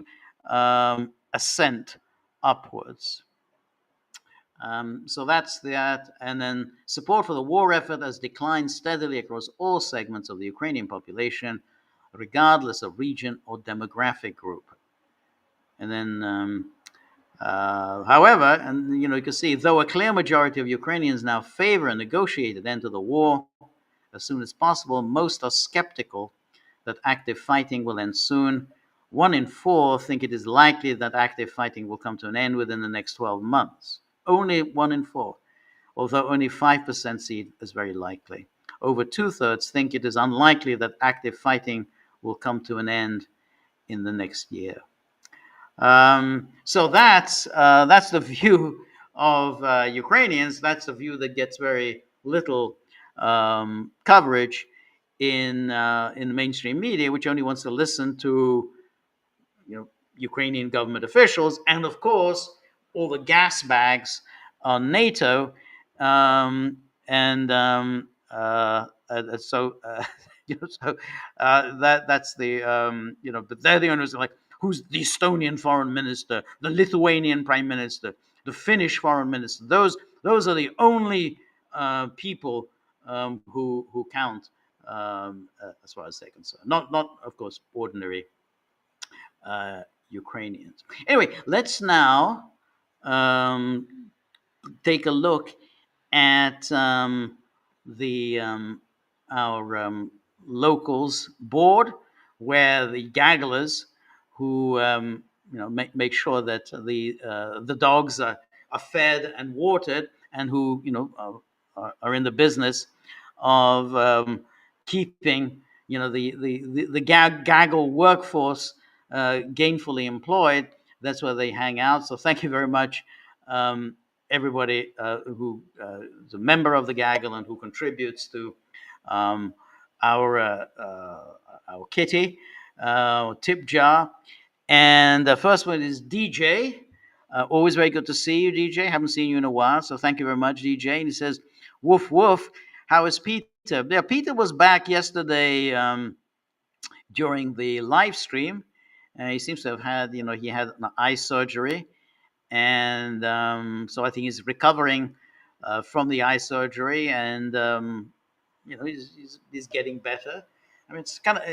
[SPEAKER 1] ascent upwards. So that's that. And then support for the war effort has declined steadily across all segments of the Ukrainian population, regardless of region or demographic group. And then, however, and you can see, though a clear majority of Ukrainians now favor a negotiated end to the war as soon as possible, most are skeptical that active fighting will end soon. 1 in 4 think it is likely that active fighting will come to an end within the next 12 months. Only 1 in 4, although only 5% see it as very likely. Over 2/3 think it is unlikely that active fighting will come to an end in the next year. So that's the view of Ukrainians. That's the view that gets very little coverage in the mainstream media, which only wants to listen to Ukrainian government officials, and of course all the gas bags on NATO, so that's the but they're the owners, like, who's the Estonian foreign minister, the Lithuanian prime minister, the Finnish foreign minister. Those are the only people who count as far as they're concerned. Not of course ordinary Ukrainians. Anyway, let's now take a look at our locals board, where the Gagglers, who make sure that the dogs are fed and watered, and who are in the business of keeping the Gaggle workforce gainfully employed. That's where they hang out. So thank you very much, everybody who is a member of the Gaggle and who contributes to our kitty tip jar. And the first one is DJ. Always very good to see you, DJ. Haven't seen you in a while, so thank you very much, DJ. And he says, "Woof woof. How is Peter?" Yeah, Peter was back yesterday during the live stream. He seems to have had, he had an eye surgery, and so I think he's recovering from the eye surgery, and he's getting better. I mean, it's kind of,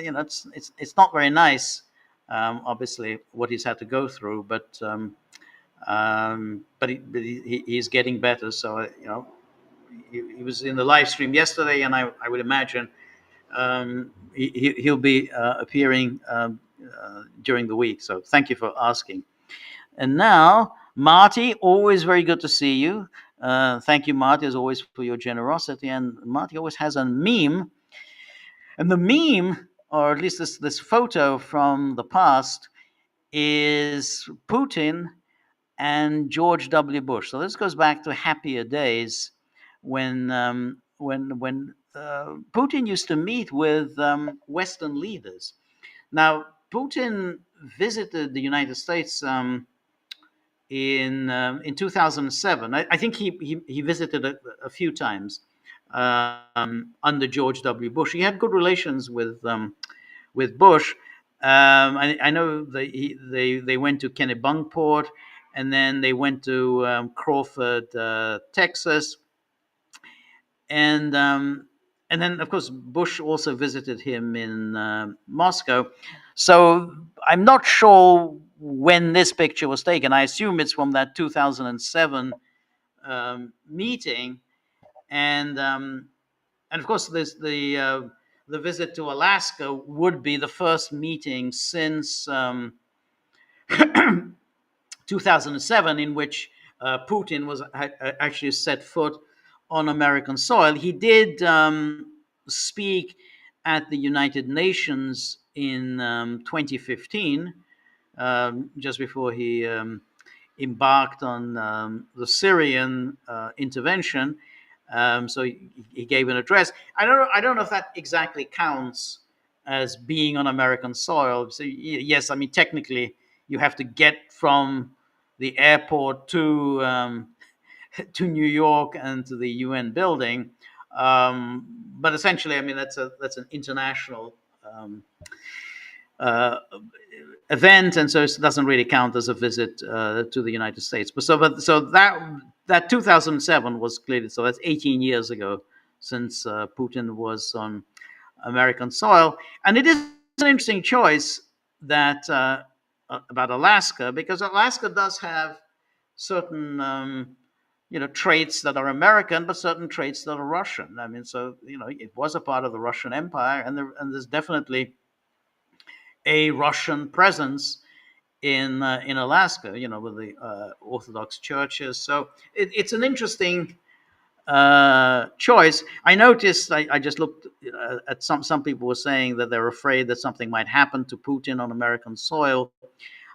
[SPEAKER 1] it's not very nice, obviously, what he's had to go through, but he's getting better. So he was in the live stream yesterday, and I would imagine he'll be appearing during the week. So thank you for asking. And now, Marty, always very good to see you. Thank you, Marty, as always, for your generosity. And Marty always has a meme. And the meme, or at least this photo from the past, is Putin and George W. Bush. So this goes back to happier days when Putin used to meet with Western leaders. Now, Putin visited the United States in 2007. I think he visited a few times under George W. Bush. He had good relations with Bush. I know they went to Kennebunkport, and then they went to Crawford, Texas, and then of course Bush also visited him in Moscow. So I'm not sure when this picture was taken. I assume it's from that 2007 meeting, and of course there's the visit to Alaska would be the first meeting since 2007 in which Putin was actually set foot on American soil. He did speak at the United Nations in 2015, just before he embarked on the Syrian intervention. So he gave an address. I don't know if that exactly counts as being on American soil. So yes, I mean technically you have to get from the airport to New York and to the UN building. But essentially, I mean, that's an international uh, event, and so it doesn't really count as a visit to the United States. So that 2007 was clearly, so that's 18 years ago since Putin was on American soil, and it is an interesting choice that about Alaska, because Alaska does have certain traits that are American, but certain traits that are Russian. I mean, so it was a part of the Russian Empire, and there's definitely a Russian presence in Alaska, with the Orthodox churches. So it's an interesting choice. I noticed. I just looked at some people were saying that they're afraid that something might happen to Putin on American soil.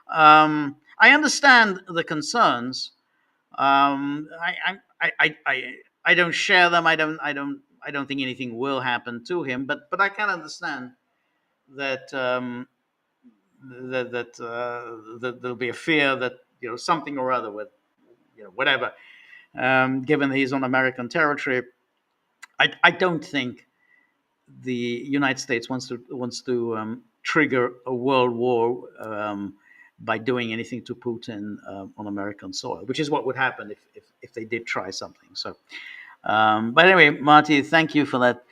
[SPEAKER 1] I understand the concerns. I don't share them. I don't think anything will happen to him. But I can understand that that there'll be a fear that something or other with whatever. Given that he's on American territory, I don't think the United States wants to trigger a world war by doing anything to Putin on American soil, which is what would happen if they did try something. So, but anyway, Marty, thank you for that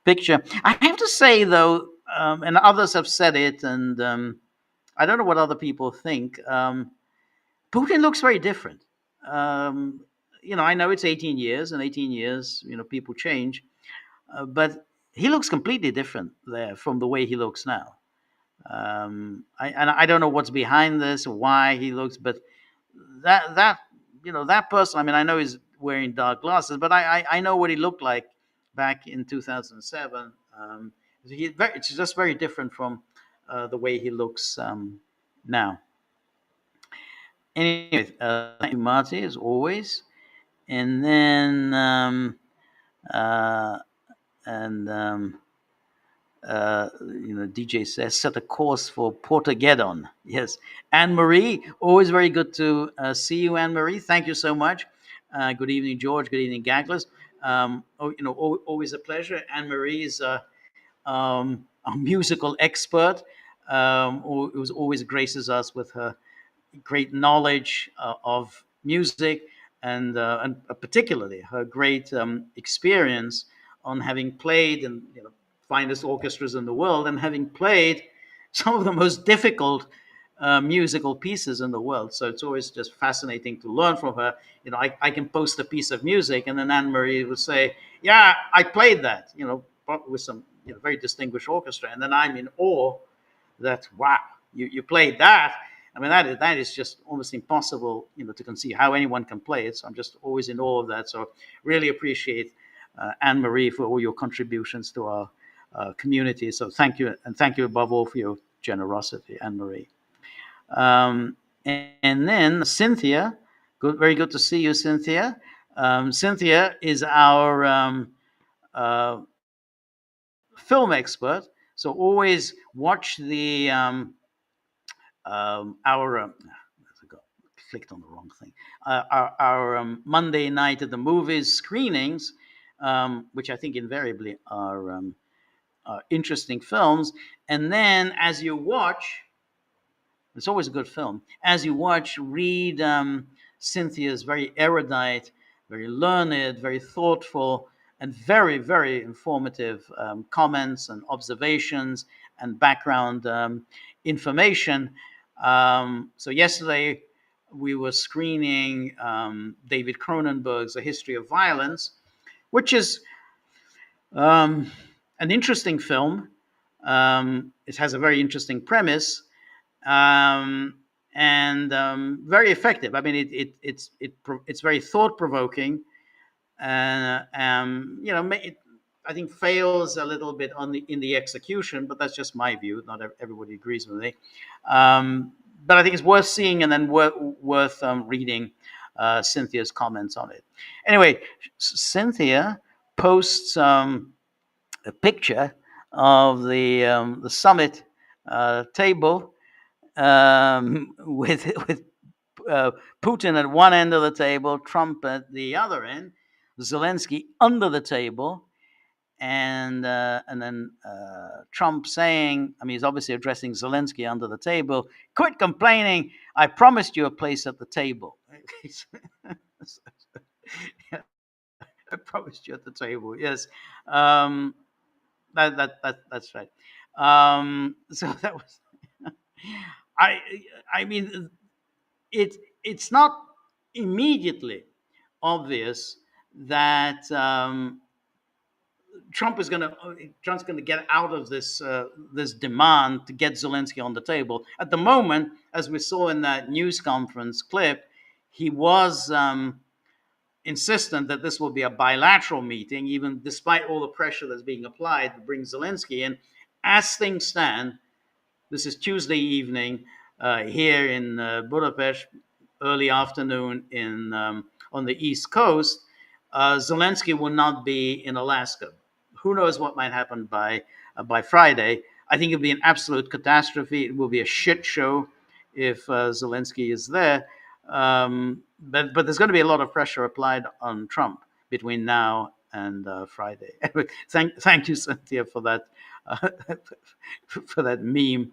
[SPEAKER 1] picture. I have to say though, and others have said it, and I don't know what other people think. Putin looks very different. I know it's 18 years, and 18 years, people change, but he looks completely different there from the way he looks now. I don't know what's behind this, or why he looks, but that person. I mean, I know he's wearing dark glasses, but I know what he looked like back in 2007. It's just very different from the way he looks now. Anyway, thank you, Marty, as always. And then DJ says set a course for Portageddon. Yes, Anne Marie, always very good to see you, Anne Marie. Thank you so much. Good evening, George. Good evening, Gagglers. Always a pleasure. Anne Marie is a musical expert. Who always graces us with her great knowledge of music, and particularly her great experience on having played in finest orchestras in the world, and having played some of the most difficult musical pieces in the world. So it's always just fascinating to learn from her. I can post a piece of music, and then Anne Marie will say, "Yeah, I played that," with some very distinguished orchestra, and then I'm in awe that wow, you played that. I mean, that is just almost impossible, to conceive how anyone can play it. So I'm just always in awe of that. So really appreciate Anne Marie for all your contributions to our community. So thank you, and thank you above all for your generosity, Anne Marie. And then Cynthia, very good to see you, Cynthia. Cynthia is our film expert. So always watch the clicked on the wrong thing. Our Monday night at the movies screenings, which I think invariably are interesting films. And then as you watch, it's always a good film. As you watch, read Cynthia's very erudite, very learned, very thoughtful, and very, very informative comments and observations and background information. So yesterday we were screening David Cronenberg's A History of Violence, which is an interesting film. It has a very interesting premise, and very effective. I mean, it's very thought provoking, and I think fails a little bit in the execution, but that's just my view. Not everybody agrees with me, but I think it's worth seeing, and then worth reading Cynthia's comments on it. Anyway, Cynthia posts a picture of the summit table with Putin at one end of the table, Trump at the other end, Zelenskyy under the table, and then Trump saying, I mean, he's obviously addressing Zelenskyy under the table. Quit complaining. I promised you a place at the table. I promised you at the table. Yes, that's right. So that was. I I mean, it's not immediately obvious that Trump's going to get out of this demand to get Zelenskyy on the table. At the moment, as we saw in that news conference clip, he was insistent that this will be a bilateral meeting, even despite all the pressure that's being applied to bring Zelenskyy in. As things stand, this is Tuesday evening here in Budapest, early afternoon on the East Coast. Zelenskyy will not be in Alaska. Who knows what might happen by Friday? I think it'll be an absolute catastrophe. It will be a shit show if Zelenskyy is there. But there's going to be a lot of pressure applied on Trump between now and Friday. Thank you, Cynthia, for that for that meme.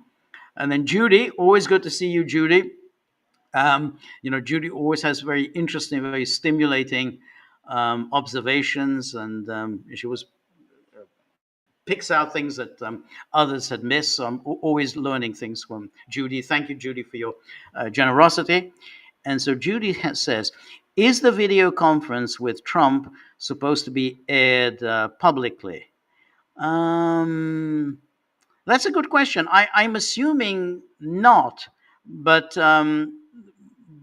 [SPEAKER 1] And then Judy, always good to see you, Judy. Judy always has very interesting, very stimulating observations, and she was picks out things that others had missed. So I'm always learning things from Judy. Thank you, Judy, for your generosity. And so Judy says, is the video conference with Trump supposed to be aired publicly? That's a good question. I'm assuming not, but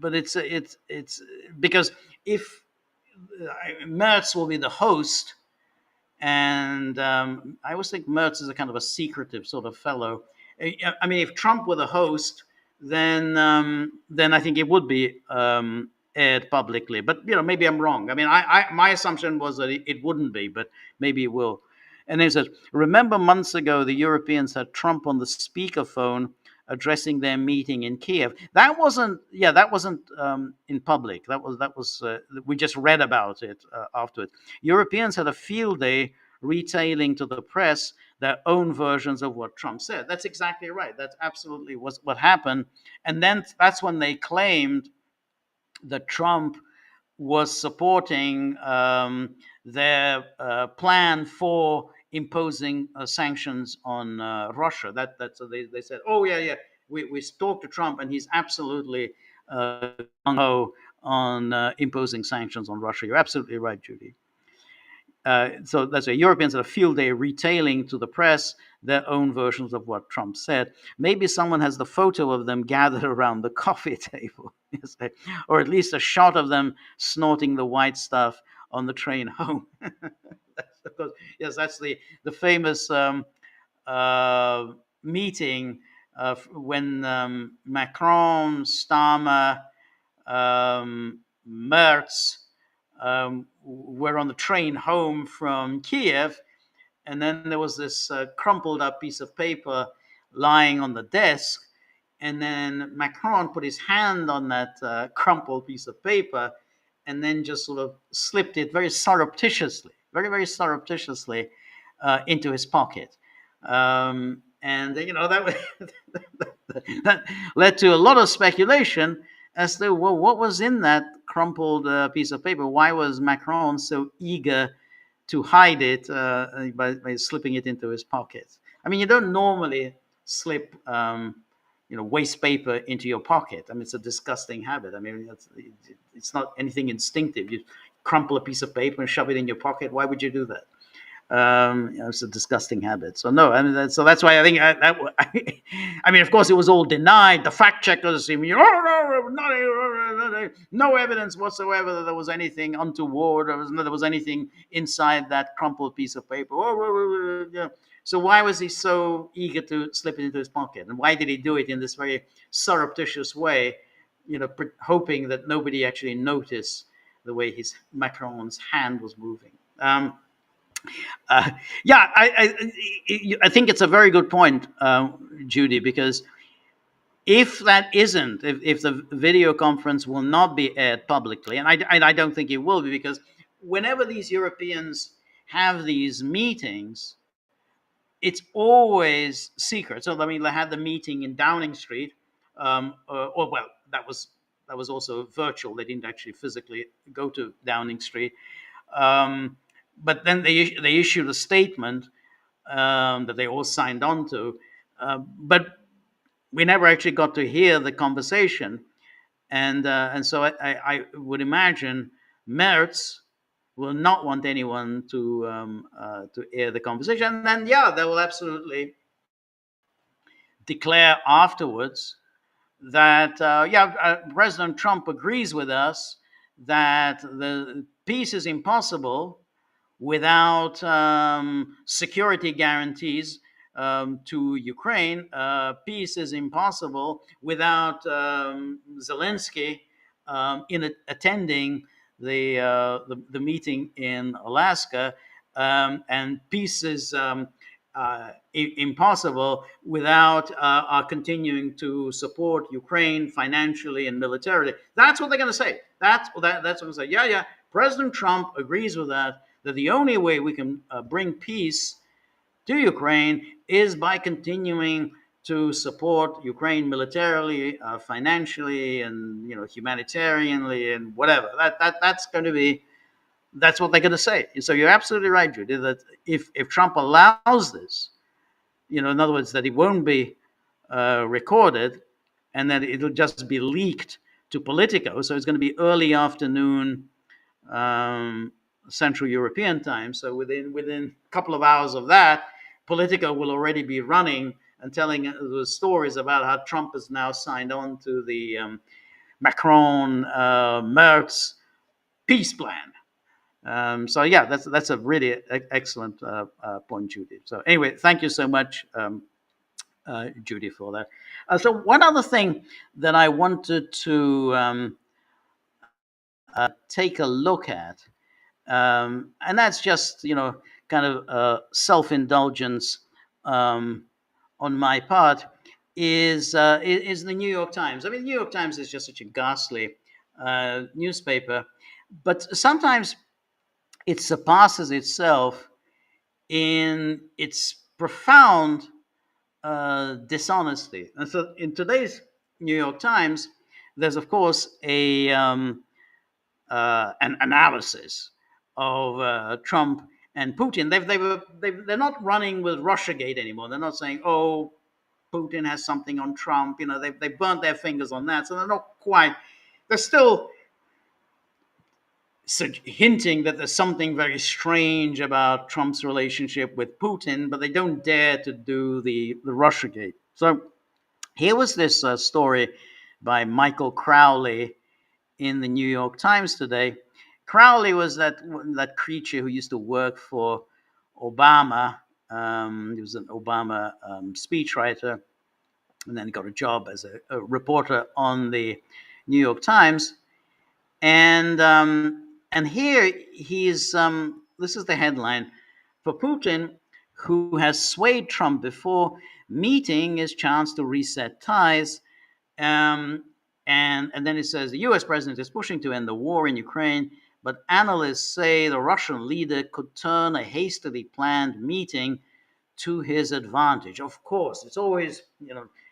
[SPEAKER 1] it's because if Merz will be the host, and I always think Merz is a kind of a secretive sort of fellow. I mean, if Trump were the host, then I think it would be aired publicly. But maybe I'm wrong. I mean, my assumption was that it wouldn't be, but maybe it will. And he says, remember months ago, the Europeans had Trump on the speakerphone addressing their meeting in Kiev. That wasn't in public. That was we just read about it afterwards. Europeans had a field day retailing to the press their own versions of what Trump said. That's exactly right. That's absolutely was what happened. And then that's when they claimed that Trump was supporting their plan for imposing sanctions on Russia. So they said, oh yeah, we talked to Trump and he's absolutely gung-ho on imposing sanctions on Russia. You're absolutely right, Judy. So that's why Europeans had a field day retailing to the press their own versions of what Trump said. Maybe someone has the photo of them gathered around the coffee table, or at least a shot of them snorting the white stuff on the train home. Of course, yes, that's the famous meeting when Macron, Starmer, Merz were on the train home from Kiev, and then there was this crumpled up piece of paper lying on the desk, and then Macron put his hand on that crumpled piece of paper and then just sort of slipped it very surreptitiously, very surreptitiously into his pocket. And that that led to a lot of speculation as to, well, what was in that crumpled piece of paper? Why was Macron so eager to hide it by slipping it into his pocket? I mean, you don't normally slip waste paper into your pocket. I mean, it's a disgusting habit. I mean, it's not anything instinctive. You crumple a piece of paper and shove it in your pocket. Why would you do that? It's a disgusting habit. So no, I mean, so that's why I think I mean, of course, it was all denied. The fact checkers seem, no evidence whatsoever that there was anything untoward, or there was anything inside that crumpled piece of paper. So why was he so eager to slip it into his pocket, and why did he do it in this very surreptitious way? Hoping that nobody actually noticed the way Macron's hand was moving. I think it's a very good point, Judy, because if the video conference will not be aired publicly, and I don't think it will be, because whenever these Europeans have these meetings, it's always secret. So I mean, they had the meeting in Downing Street, or well, that was also virtual. They didn't actually physically go to Downing Street, but then they issued a statement that they all signed on to, but we never actually got to hear the conversation, and so I would imagine Merz will not want anyone to air the conversation. And then, yeah, they will absolutely declare afterwards that, President Trump agrees with us that the peace is impossible without security guarantees to Ukraine. Peace is impossible without Zelenskyy attending the meeting in Alaska, and peace is impossible without our continuing to support Ukraine financially and militarily. That's what they're going to say. That's what they say. Yeah. President Trump agrees with that. That the only way we can bring peace to Ukraine is by continuing to support Ukraine militarily, financially, and humanitarianly, and whatever. That's what they're going to say. So you're absolutely right, Judy, that if Trump allows this, in other words, that it won't be recorded, and that it'll just be leaked to Politico. So it's going to be early afternoon Central European time. So within a couple of hours of that, Politico will already be running and telling the stories about how Trump has now signed on to the Macron-Merz peace plan. So yeah, that's a really excellent point, Judy. So anyway, thank you so much, Judy, for that. So one other thing that I wanted to take a look at, and that's just kind of self-indulgence on my part, is the New York Times. I mean, the New York Times is just such a ghastly newspaper, but sometimes it surpasses itself in its profound dishonesty. And so in today's New York Times, there's, of course, an analysis of Trump and Putin. They're not running with Russiagate anymore. They're not saying, oh, Putin has something on Trump. They burnt their fingers on that. So they're not quite. They're still hinting that there's something very strange about Trump's relationship with Putin, but they don't dare to do the Russiagate. So here was this story by Michael Crowley in the New York Times today. Crowley was that creature who used to work for Obama. He was an Obama speechwriter, and then he got a job as a reporter on the New York Times. And here he's this is the headline: for Putin, who has swayed Trump before, meeting his chance to reset ties. And then it says the U.S. president is pushing to end the war in Ukraine, but analysts say the Russian leader could turn a hastily planned meeting to his advantage. Of course, it's always,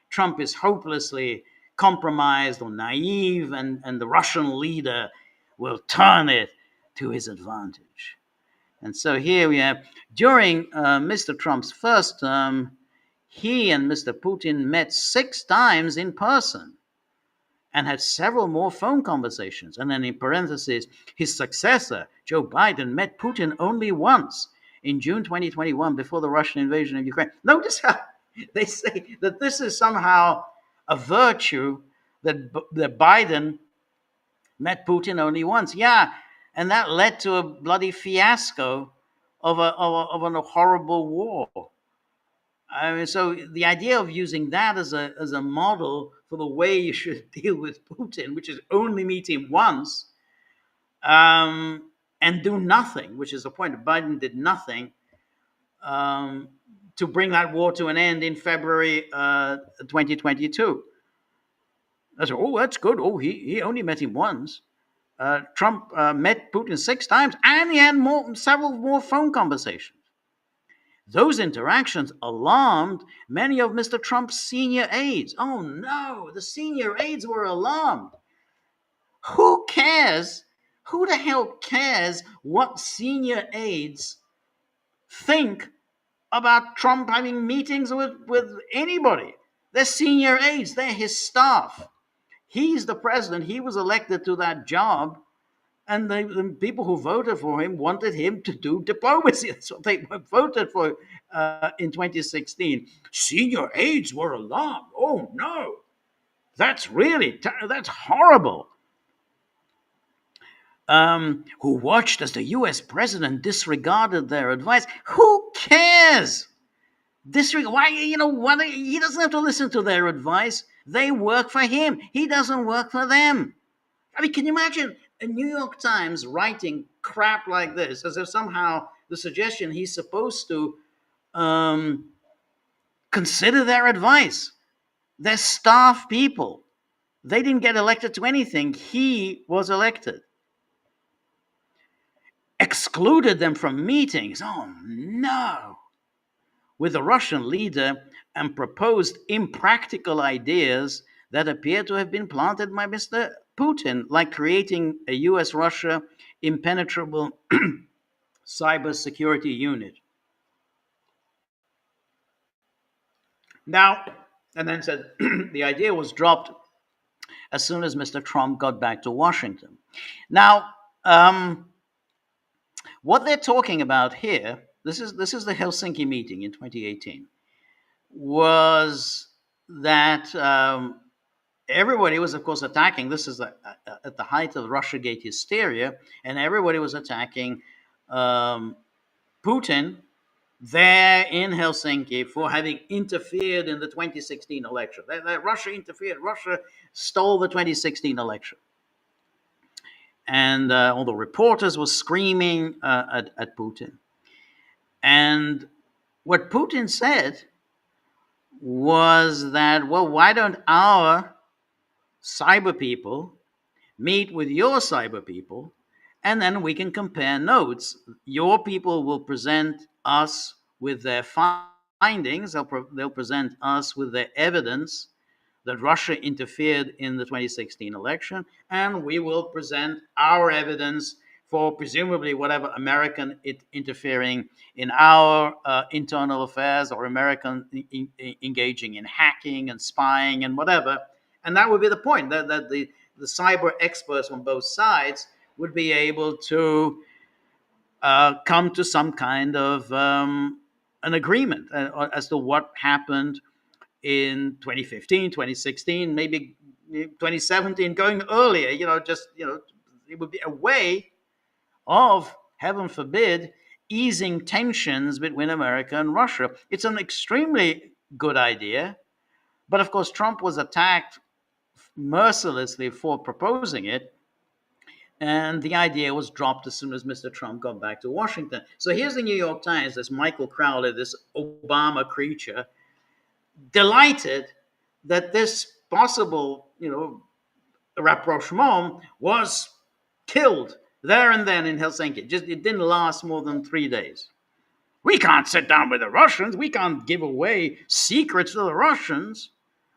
[SPEAKER 1] Trump is hopelessly compromised or naive, and the Russian leader will turn it to his advantage. And so here we have, during Mr. Trump's first term, he and Mr. Putin met 6 times in person and had several more phone conversations. And then in parentheses, his successor, Joe Biden, met Putin only once in June 2021 before the Russian invasion of Ukraine. Notice how they say that this is somehow a virtue, that Biden met Putin only once. Yeah, and that led to a bloody fiasco of a horrible war. I mean, so the idea of using that as a model for the way you should deal with Putin, which is only meet him once and do nothing, which is the point. Biden did nothing to bring that war to an end in February 2022. I said, oh, that's good. Oh, he only met him once. Trump met Putin 6 times, and he had several more phone conversations. Those interactions alarmed many of Mr. Trump's senior aides. Oh no, the senior aides were alarmed. Who cares? Who the hell cares what senior aides think about Trump having meetings with anybody? They're senior aides, they're his staff. He's the president, he was elected to that job, and the people who voted for him wanted him to do diplomacy. That's what they voted for in 2016. Senior aides were alarmed. Oh no, that's horrible. Who watched as the US president disregarded their advice. Who cares? Why, he doesn't have to listen to their advice. They work for him. He doesn't work for them. I mean, can you imagine a New York Times writing crap like this, as if somehow the suggestion he's supposed to consider their advice? They're staff people. They didn't get elected to anything. He was elected. Excluded them from meetings. Oh, no. With the Russian leader, and proposed impractical ideas that appear to have been planted by Mr. Putin, like creating a US-Russia impenetrable cybersecurity unit. Now, and then said the idea was dropped as soon as Mr. Trump got back to Washington. Now, what they're talking about here, this is the Helsinki meeting in 2018, was that everybody was, of course, attacking. This is at the height of Russiagate hysteria, and everybody was attacking Putin there in Helsinki for having interfered in the 2016 election. That Russia interfered. Russia stole the 2016 election. And all the reporters were screaming at Putin. And what Putin said was that, well, why don't our cyber people meet with your cyber people, and then we can compare notes. Your people will present us with their findings. They'll present us with their evidence that Russia interfered in the 2016 election, and we will present our evidence for presumably whatever American interfering in our internal affairs, or American engaging in hacking and spying and whatever. And that would be the point, that the cyber experts on both sides would be able to come to some kind of an agreement as to what happened in 2015, 2016, maybe 2017, going earlier. It would be a way of, heaven forbid, easing tensions between America and Russia. It's an extremely good idea, but of course Trump was attacked mercilessly for proposing it, and the idea was dropped as soon as Mr. Trump got back to Washington. So here's the New York Times, this Michael Crowley, this Obama creature, delighted that this possible, rapprochement was killed there and then in Helsinki. It didn't last more than 3 days. We can't sit down with the Russians. We can't give away secrets to the Russians.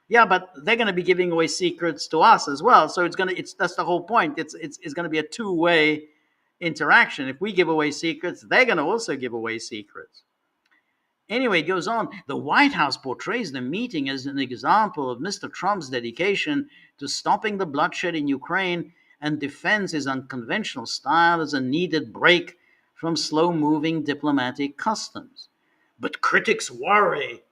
[SPEAKER 1] Yeah, but they're going to be giving away secrets to us as well. So that's the whole point. It's going to be a two-way interaction. If we give away secrets, they're going to also give away secrets. Anyway, it goes on. The White House portrays the meeting as an example of Mr. Trump's dedication to stopping the bloodshed in Ukraine, and defends his unconventional style as a needed break from slow-moving diplomatic customs. But critics worry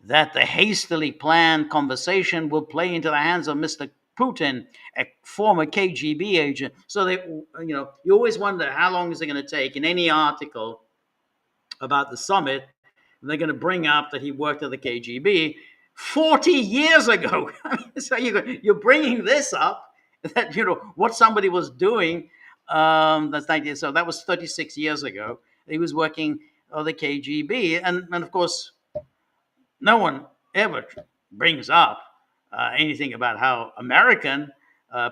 [SPEAKER 1] that the hastily planned conversation will play into the hands of Mr. Putin, a former KGB agent. So you always wonder, how long is it going to take? In any article about the summit, they're going to bring up that he worked at the KGB 40 years ago. So you're bringing this up, that what somebody was doing. That's 90. So that was 36 years ago. He was working at the KGB, and of course, no one ever brings up anything about how American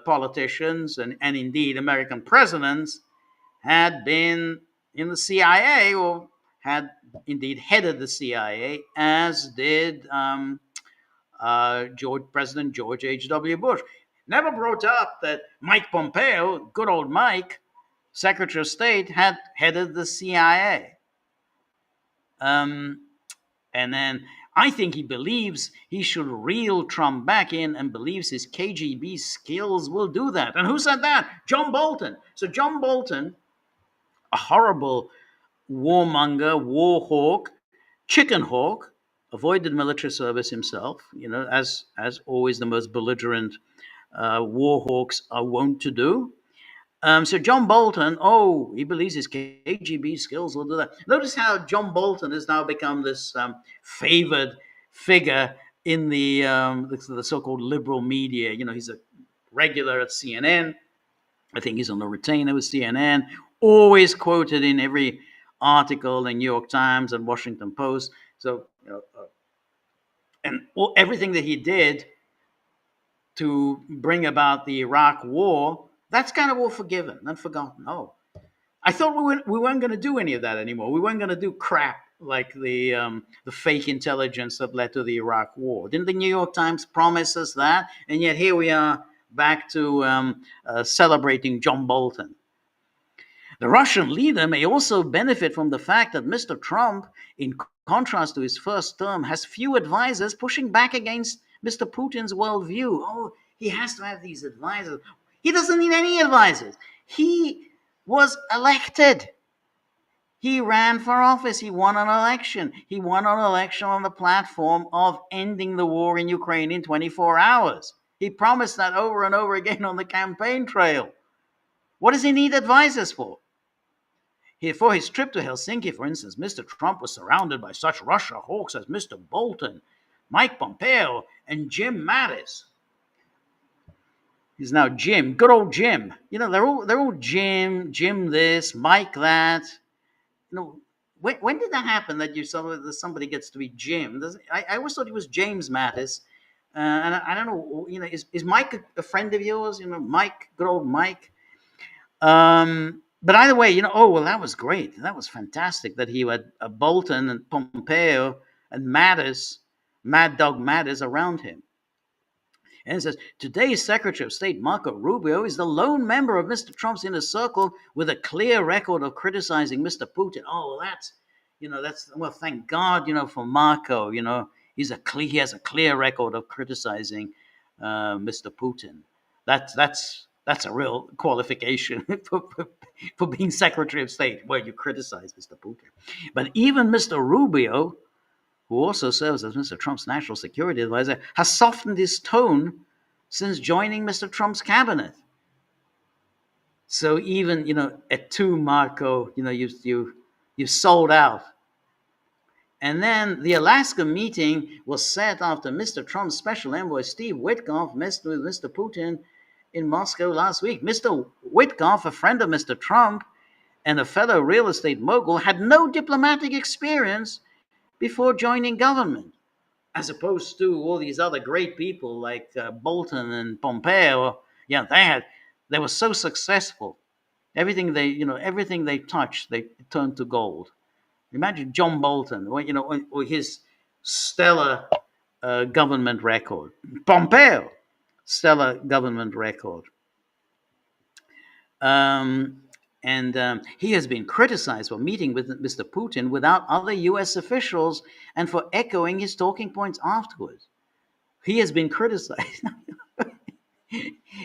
[SPEAKER 1] politicians and indeed American presidents had been in the CIA or had indeed headed the CIA, as did President George H.W. Bush. Never brought up that Mike Pompeo, good old Mike, Secretary of State, had headed the CIA. And then I think he believes he should reel Trump back in and believes his KGB skills will do that. And who said that? John Bolton. So John Bolton, a horrible warmonger, war hawk, chicken hawk, avoided military service himself, as always the most belligerent war hawks are wont to do. So John Bolton, he believes his KGB skills will do that. Notice how John Bolton has now become this favored figure in the so-called liberal media. He's a regular at CNN. I think he's on the retainer with CNN, always quoted in every article in New York Times and Washington Post. So, everything that he did to bring about the Iraq War, that's kind of all forgiven and forgotten. Oh, I thought we weren't going to do any of that anymore. We weren't going to do crap like the fake intelligence that led to the Iraq War. Didn't the New York Times promise us that? And yet here we are back to celebrating John Bolton. The Russian leader may also benefit from the fact that Mr. Trump, in contrast to his first term, has few advisors pushing back against Mr. Putin's worldview. Oh, he has to have these advisors. He doesn't need any advisors. He was elected. He ran for office. He won an election. He won an election on the platform of ending the war in Ukraine in 24 hours. He promised that over and over again on the campaign trail. What does he need advisors for? For his trip to Helsinki, for instance, Mr. Trump was surrounded by such Russia hawks as Mr. Bolton, Mike Pompeo, and Jim Mattis. He's now Jim, good old Jim. They're all Jim this, Mike that. When did that happen that somebody gets to be Jim? I always thought he was James Mattis. And I don't know, is Mike a friend of yours? Mike, good old Mike. But either way, that was great. That was fantastic that he had Bolton and Pompeo and Mattis, Mad Dog Mattis around him. And it says, today's Secretary of State, Marco Rubio, is the lone member of Mr. Trump's inner circle with a clear record of criticizing Mr. Putin. Oh, well, thank God, for Marco, he has a clear record of criticizing Mr. Putin. That's a real qualification for being Secretary of State, where you criticize Mr. Putin. But even Mr. Rubio, who also serves as Mr. Trump's national security advisor, has softened his tone since joining Mr. Trump's cabinet. So even, at 2, Marco, you sold out. And then the Alaska meeting was set after Mr. Trump's special envoy, Steve Witkoff, met with Mr. Putin in Moscow last week. Mr. Witkoff, a friend of Mr. Trump and a fellow real estate mogul, had no diplomatic experience before joining government, as opposed to all these other great people like Bolton and Pompeo. They were so successful. Everything they touched, they turned to gold. Imagine John Bolton, or his stellar government record. Pompeo, stellar government record. He has been criticized for meeting with Mr. Putin without other U.S. officials and for echoing his talking points afterwards. He has been criticized.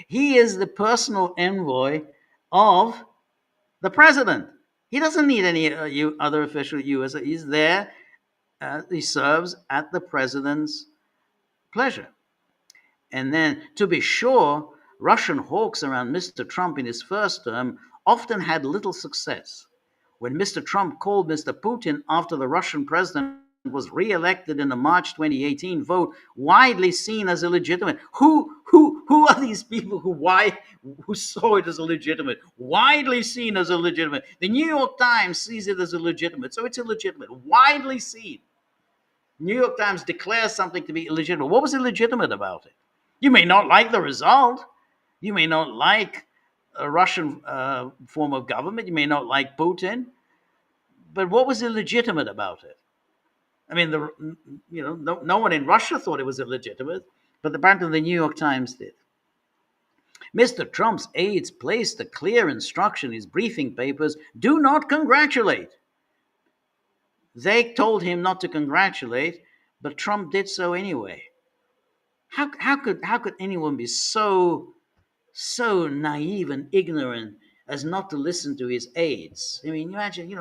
[SPEAKER 1] He is the personal envoy of the president. He doesn't need any other official U.S. He's there. He serves at the president's pleasure. And then, to be sure, Russian hawks around Mr. Trump in his first term often had little success. When Mr. Trump called Mr. Putin after the Russian president was re-elected in the March 2018 vote, widely seen as illegitimate. Who are these people who saw it as illegitimate? Widely seen as illegitimate. The New York Times sees it as illegitimate, so it's illegitimate. Widely seen. New York Times declares something to be illegitimate. What was illegitimate about it? You may not like the result, You may not like a Russian form of government. You may not like Putin, but what was illegitimate about it? I mean, no one in Russia thought it was illegitimate, but apparently the New York Times did. Mr. Trump's aides placed a clear instruction in his briefing papers: do not congratulate. They told him not to congratulate, but Trump did so anyway. How could anyone be so naive and ignorant as not to listen to his aides? I mean, imagine,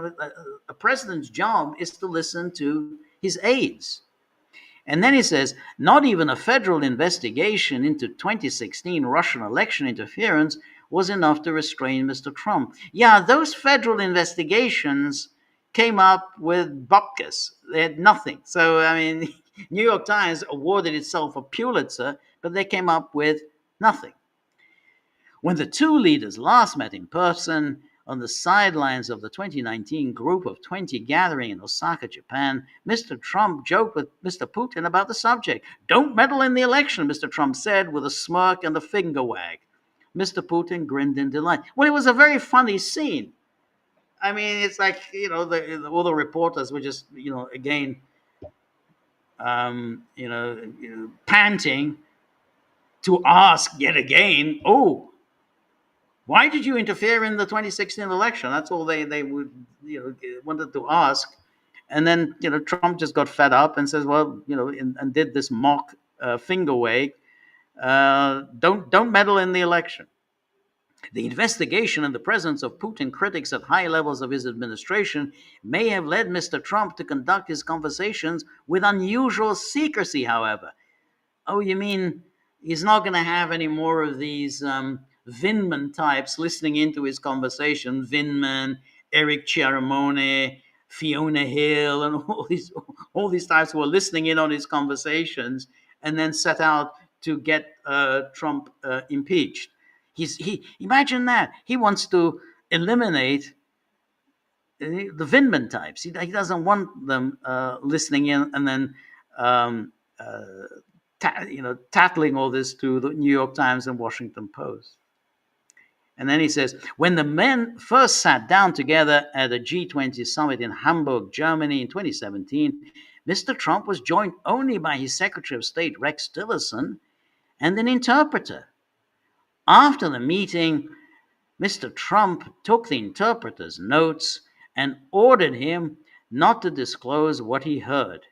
[SPEAKER 1] a president's job is to listen to his aides. And then he says, not even a federal investigation into 2016 Russian election interference was enough to restrain Mr. Trump. Yeah, those federal investigations came up with bupkis. They had nothing. So, I mean, New York Times awarded itself a Pulitzer, but they came up with nothing. When the two leaders last met in person on the sidelines of the 2019 Group of 20 gathering in Osaka, Japan, Mr. Trump joked with Mr. Putin about the subject. Don't meddle in the election, Mr. Trump said with a smirk and a finger wag. Mr. Putin grinned in delight. Well, it was a very funny scene. I mean, it's like, all the reporters were just, again, panting to ask yet again, oh, why did you interfere in the 2016 election? That's all they would, wanted to ask. And then, Trump just got fed up and says, well, and did this mock finger wave. Don't meddle in the election. The investigation and the presence of Putin critics at high levels of his administration may have led Mr. Trump to conduct his conversations with unusual secrecy, however. Oh, you mean he's not going to have any more of these Vindman types listening into his conversation? Vindman, Eric Chiaramone, Fiona Hill, and all these types who are listening in on his conversations and then set out to get Trump impeached. Imagine that. He wants to eliminate the Vindman types. He doesn't want them listening in and then tattling all this to the New York Times and Washington Post. And then he says, when the men first sat down together at a G20 summit in Hamburg, Germany in 2017, Mr. Trump was joined only by his Secretary of State, Rex Tillerson, and an interpreter. After the meeting, Mr. Trump took the interpreter's notes and ordered him not to disclose what he heard.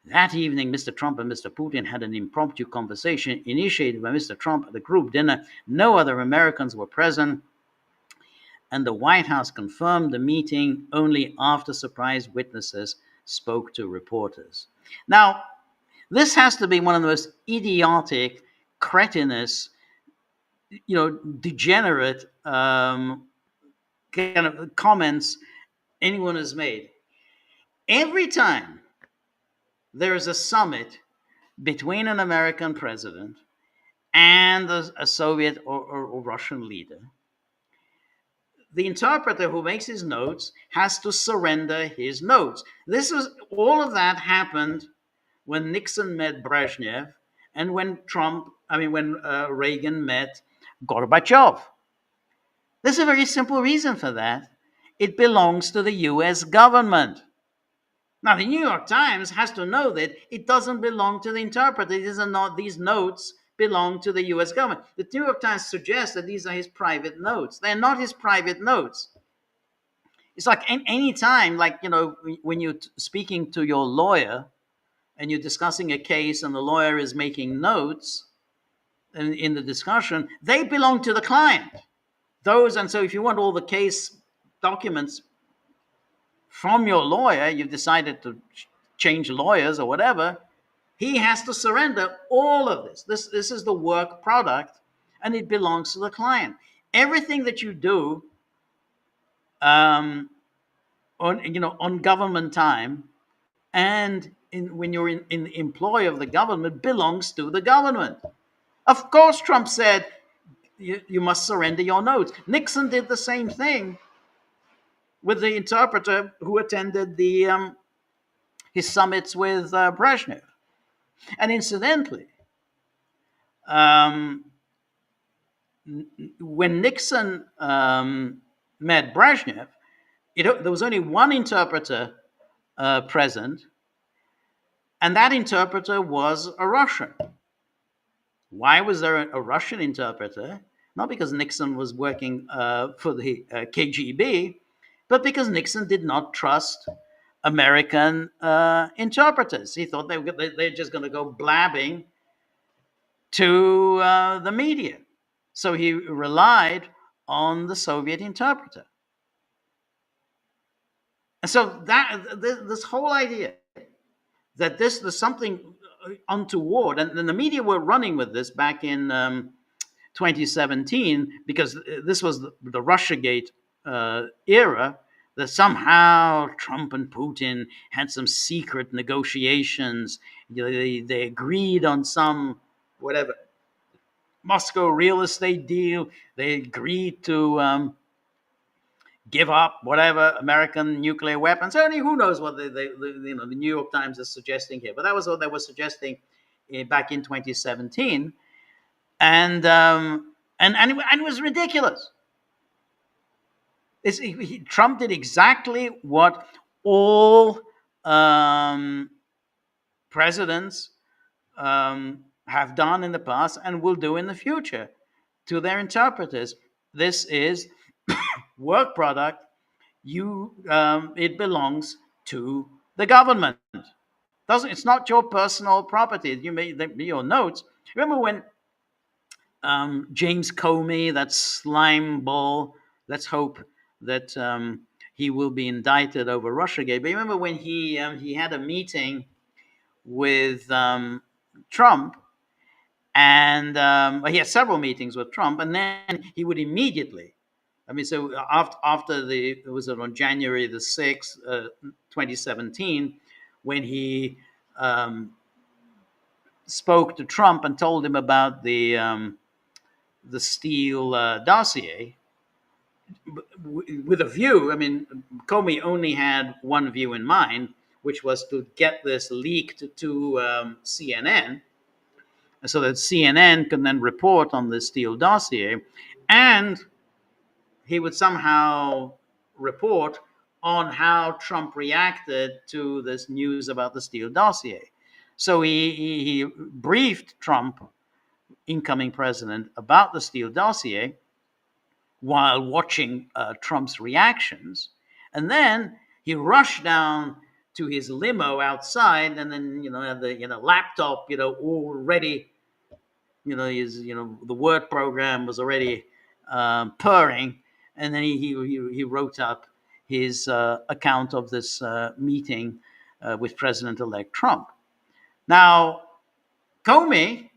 [SPEAKER 1] That evening, Mr. Trump and Mr. Putin had an impromptu conversation initiated by Mr. Trump at the group dinner. No other Americans were present, and the White House confirmed the meeting only after surprise witnesses spoke to reporters. Now, this has to be one of the most idiotic, cretinous, degenerate kind of comments anyone has made. Every time there is a summit between an American president and a Soviet or Russian leader, the interpreter who makes his notes has to surrender his notes. All of that happened when Nixon met Brezhnev and when Reagan met Gorbachev. There's a very simple reason for that. It belongs to the US government. Now, the New York Times has to know that it doesn't belong to the interpreter. These notes belong to the US government. The New York Times suggests that these are his private notes. They're not his private notes. It's like any time, when you're speaking to your lawyer and you're discussing a case and the lawyer is making notes in the discussion, they belong to the client. And so if you want all the case documents from your lawyer, you've decided to change lawyers or whatever, he has to surrender all of this. This is the work product, and it belongs to the client. Everything that you do on government time and when you're in the employ of the government belongs to the government. Of course, Trump said you must surrender your notes. Nixon did the same thing with the interpreter who attended his summits with Brezhnev. And incidentally, when Nixon met Brezhnev, there was only one interpreter present, and that interpreter was a Russian. Why was there a Russian interpreter? Not because Nixon was working for the KGB, but because Nixon did not trust American interpreters. He thought they're just going to go blabbing to the media. So he relied on the Soviet interpreter. And so this whole idea that there's something untoward, and the media were running with this back in 2017, because this was the Russiagate era, that somehow Trump and Putin had some secret negotiations. They agreed on some whatever Moscow real estate deal. They agreed to give up whatever American nuclear weapons. Only who knows what the New York Times is suggesting here. But that was what they were suggesting back in 2017, and it was ridiculous. Trump did exactly what all presidents have done in the past and will do in the future to their interpreters. This is work product. It belongs to the government. It's not your personal property. You made your notes. Remember when James Comey, that slime ball, let's hope that he will be indicted over Russiagate. But remember when he had a meeting with Trump, and he had several meetings with Trump, and then he would immediately, so after it was on January the 6th, 2017, when he spoke to Trump and told him about the Steele dossier, with a view. Comey only had one view in mind, which was to get this leaked to CNN, so that CNN can then report on the Steele dossier, and he would somehow report on how Trump reacted to this news about the Steele dossier. So he briefed Trump, incoming president, about the Steele dossier while watching Trump's reactions. And then he rushed down to his limo outside, and then had the laptop all ready. The Word program was already purring, and then he wrote up his account of this meeting with President-elect Trump. Now, Comey,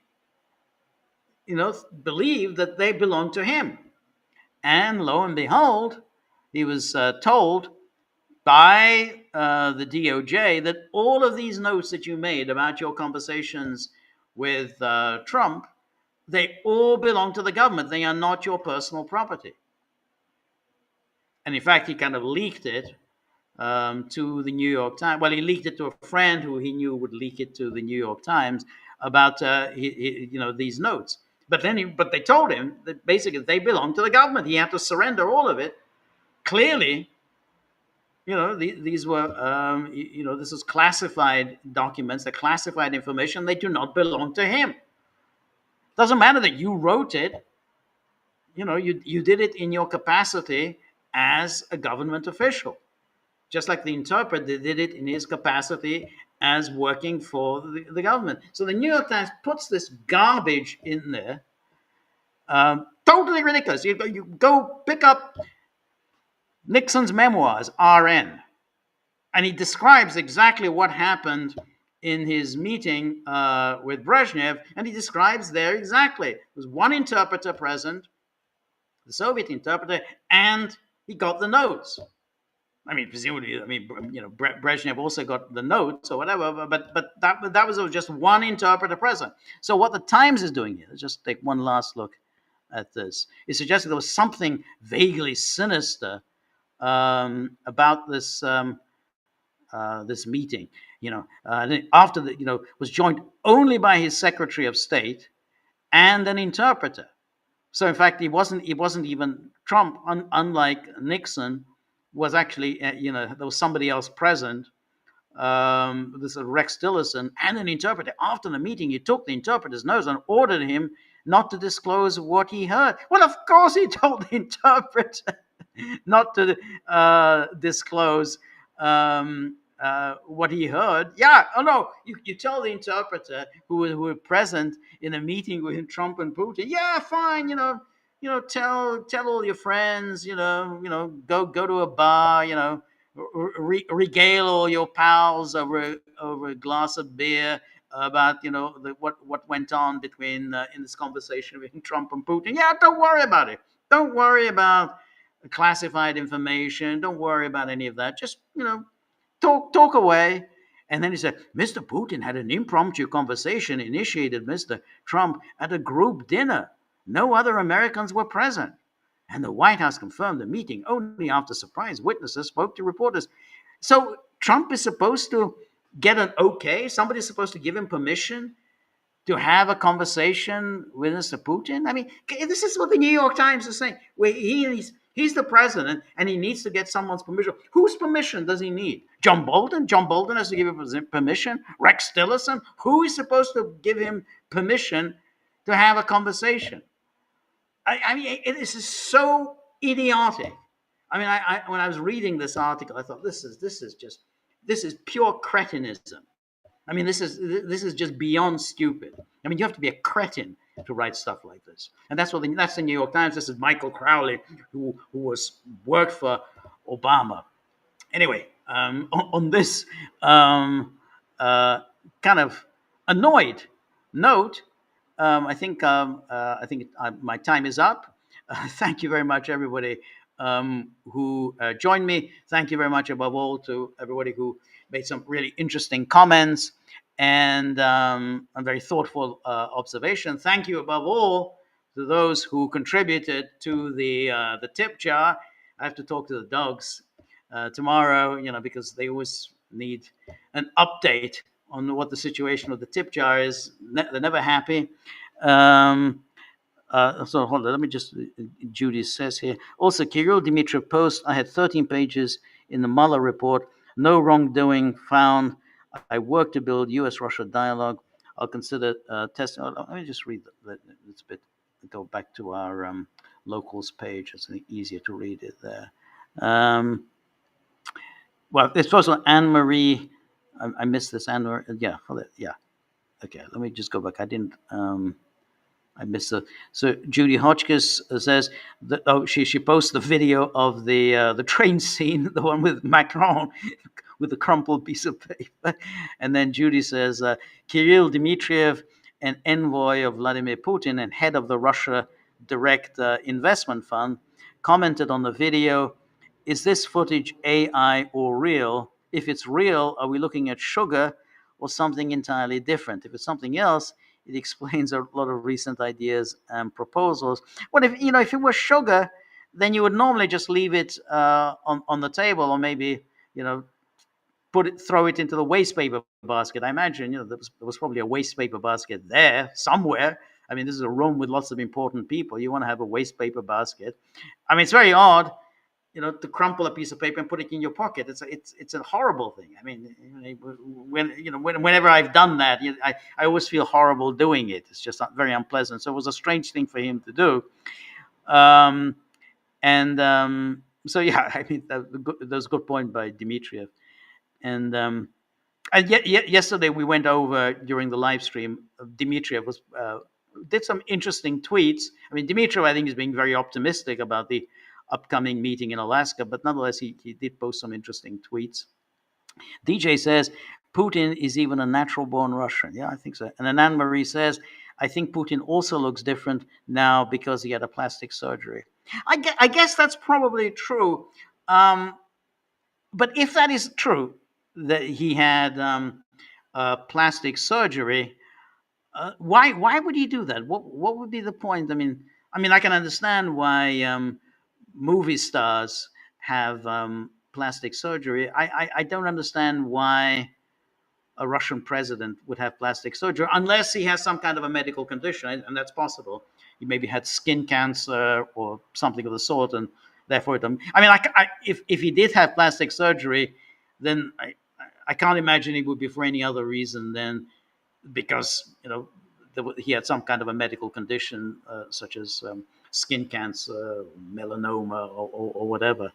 [SPEAKER 1] believed that they belonged to him, and lo and behold, he was told by the DOJ that all of these notes that you made about your conversations with Trump, they all belong to the government. They are not your personal property. And in fact, he kind of leaked it to the New York Times. Well, he leaked it to a friend who he knew would leak it to the New York Times about these notes. But they told him that basically they belong to the government. He had to surrender all of it. Clearly, these were this is classified documents, they're classified information. They do not belong to him. Doesn't matter that you wrote it. You did it in your capacity as a government official, just like the interpreter did it in his capacity as working for the government. So the New York Times puts this garbage in there, totally ridiculous. You go pick up Nixon's memoirs, RN, and he describes exactly what happened in his meeting with Brezhnev, and he describes there exactly. There was one interpreter present, the Soviet interpreter, and he got the notes. Presumably, Brezhnev also got the notes or whatever, but that was just one interpreter present. So what the Times is doing here, let's just take one last look at this. It suggests there was something vaguely sinister about this this meeting. After was joined only by his Secretary of State and an interpreter. So in fact, it wasn't even Trump, unlike Nixon, was actually there was somebody else present. This Rex Tillerson and an interpreter. After the meeting, he took the interpreter's nose and ordered him not to disclose what he heard. Well, of course, he told the interpreter not to disclose what he heard. Yeah, oh no, you tell the interpreter who were present in a meeting with Trump and Putin. Yeah, fine, tell all your friends, go to a bar, regale all your pals over a glass of beer about what went on between in this conversation between Trump and Putin. Yeah, don't worry about it. Don't worry about classified information. Don't worry about any of that. Just talk away. And then he said, Mr. Putin had an impromptu conversation initiated Mr. Trump at a group dinner. No other Americans were present. And the White House confirmed the meeting only after surprise witnesses spoke to reporters. So Trump is supposed to get an okay. Somebody's supposed to give him permission to have a conversation with Mr. Putin. I mean, this is what the New York Times is saying. Where he's the president and he needs to get someone's permission. Whose permission does he need? John Bolton? John Bolton has to give him permission? Rex Tillerson? Who is supposed to give him permission to have a conversation? I mean, this is so idiotic. I mean, when I was reading this article, I thought this is pure cretinism. I mean, this is just beyond stupid. I mean, you have to be a cretin to write stuff like this, and that's the New York Times. This is Michael Crowley, who worked for Obama. Anyway, on this kind of annoyed note. I think my time is up. Thank you very much, everybody who joined me. Thank you very much, above all, to everybody who made some really interesting comments and a very thoughtful observation. Thank you, above all, to those who contributed to the tip jar. I have to talk to the dogs tomorrow, because they always need an update on what the situation of the tip jar is. They're never happy. So hold on, let me just, Judy says here, also Kirill Dmitriev post, I had 13 pages in the Mueller report, no wrongdoing found. I work to build U.S.-Russia dialogue. I'll consider testing. Let me just read this bit. Go back to our locals page. It's easier to read it there. Well, it's also Anne-Marie. I missed this Anne-Marie. Yeah. Okay, let me just go back. I didn't. I missed it. So Judy Hotchkiss says that she posts the video of the train scene, the one with Macron with the crumpled piece of paper, and then Judy says Kirill Dmitriev, an envoy of Vladimir Putin and head of the Russia Direct Investment Fund, commented on the video. Is this footage AI or real? If it's real, are we looking at sugar or something entirely different? If it's something else, it explains a lot of recent ideas and proposals. Well, if it was sugar, then you would normally just leave it on the table, or maybe throw it into the waste paper basket. I imagine there was probably a waste paper basket there somewhere. I mean, this is a room with lots of important people. You want to have a waste paper basket. I mean, it's very odd, to crumple a piece of paper and put it in your pocket. It's a horrible thing. I mean, whenever I've done that, I always feel horrible doing it. It's just very unpleasant. So it was a strange thing for him to do. So yeah, I mean, that was a good point by Dmitriev. And yesterday we went over during the live stream. Dmitriev did some interesting tweets. I mean, Dmitriev, I think, is being very optimistic about the upcoming meeting in Alaska, but nonetheless, he did post some interesting tweets. DJ says, Putin is even a natural-born Russian. Yeah, I think so. And then Anne-Marie says, I think Putin also looks different now because he had a plastic surgery. I guess that's probably true. But if that is true, that he had plastic surgery, why would he do that? What would be the point? I mean, I can understand why movie stars have plastic surgery. I don't understand why a Russian president would have plastic surgery unless he has some kind of a medical condition, and that's possible. he maybe had skin cancer or something of the sort, and therefore, if he did have plastic surgery, then I can't imagine it would be for any other reason than because he had some kind of a medical condition such as skin cancer, melanoma, or whatever.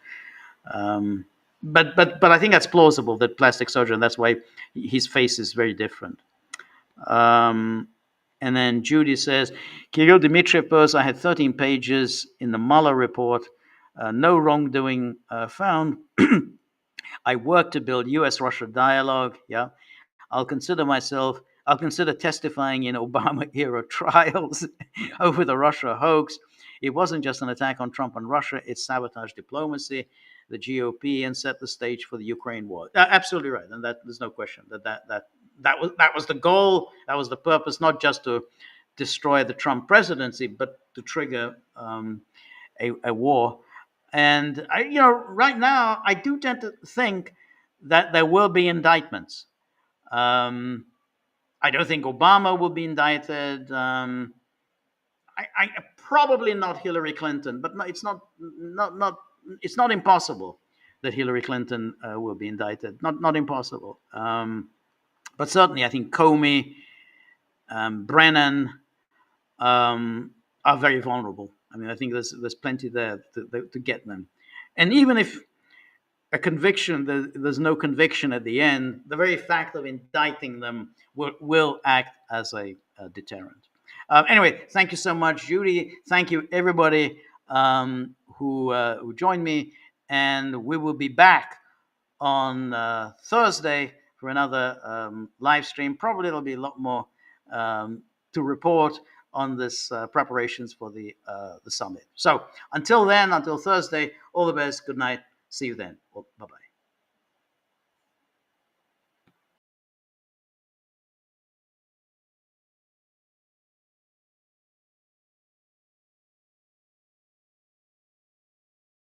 [SPEAKER 1] But I think that's plausible, that plastic surgery, and that's why his face is very different. And then Judy says, Kirill Dmitriev posts, I had 13 pages in the Mueller report, no wrongdoing found. I work to build U.S.-Russia dialogue. Yeah, I'll consider testifying in Obama-era trials over the Russia hoax. It wasn't just an attack on Trump and Russia. It sabotaged diplomacy, the GOP, and set the stage for the Ukraine war. Absolutely right, and there's no question that was the goal. That was the purpose, not just to destroy the Trump presidency, but to trigger a war. And right now, I do tend to think that there will be indictments. I don't think Obama will be indicted. I probably not Hillary Clinton, but no, it's not impossible that Hillary Clinton will be indicted. Not impossible. But certainly, I think Comey, Brennan are very vulnerable. I mean, I think there's plenty there to get them. And even if a conviction, there's no conviction at the end, the very fact of indicting them will act as a deterrent. Anyway, thank you so much, Judy. Thank you, everybody who joined me. And we will be back on Thursday for another live stream. Probably there'll be a lot more to report on this preparations for the summit. So until then, until Thursday, all the best. Good night. See you then. Well, bye-bye.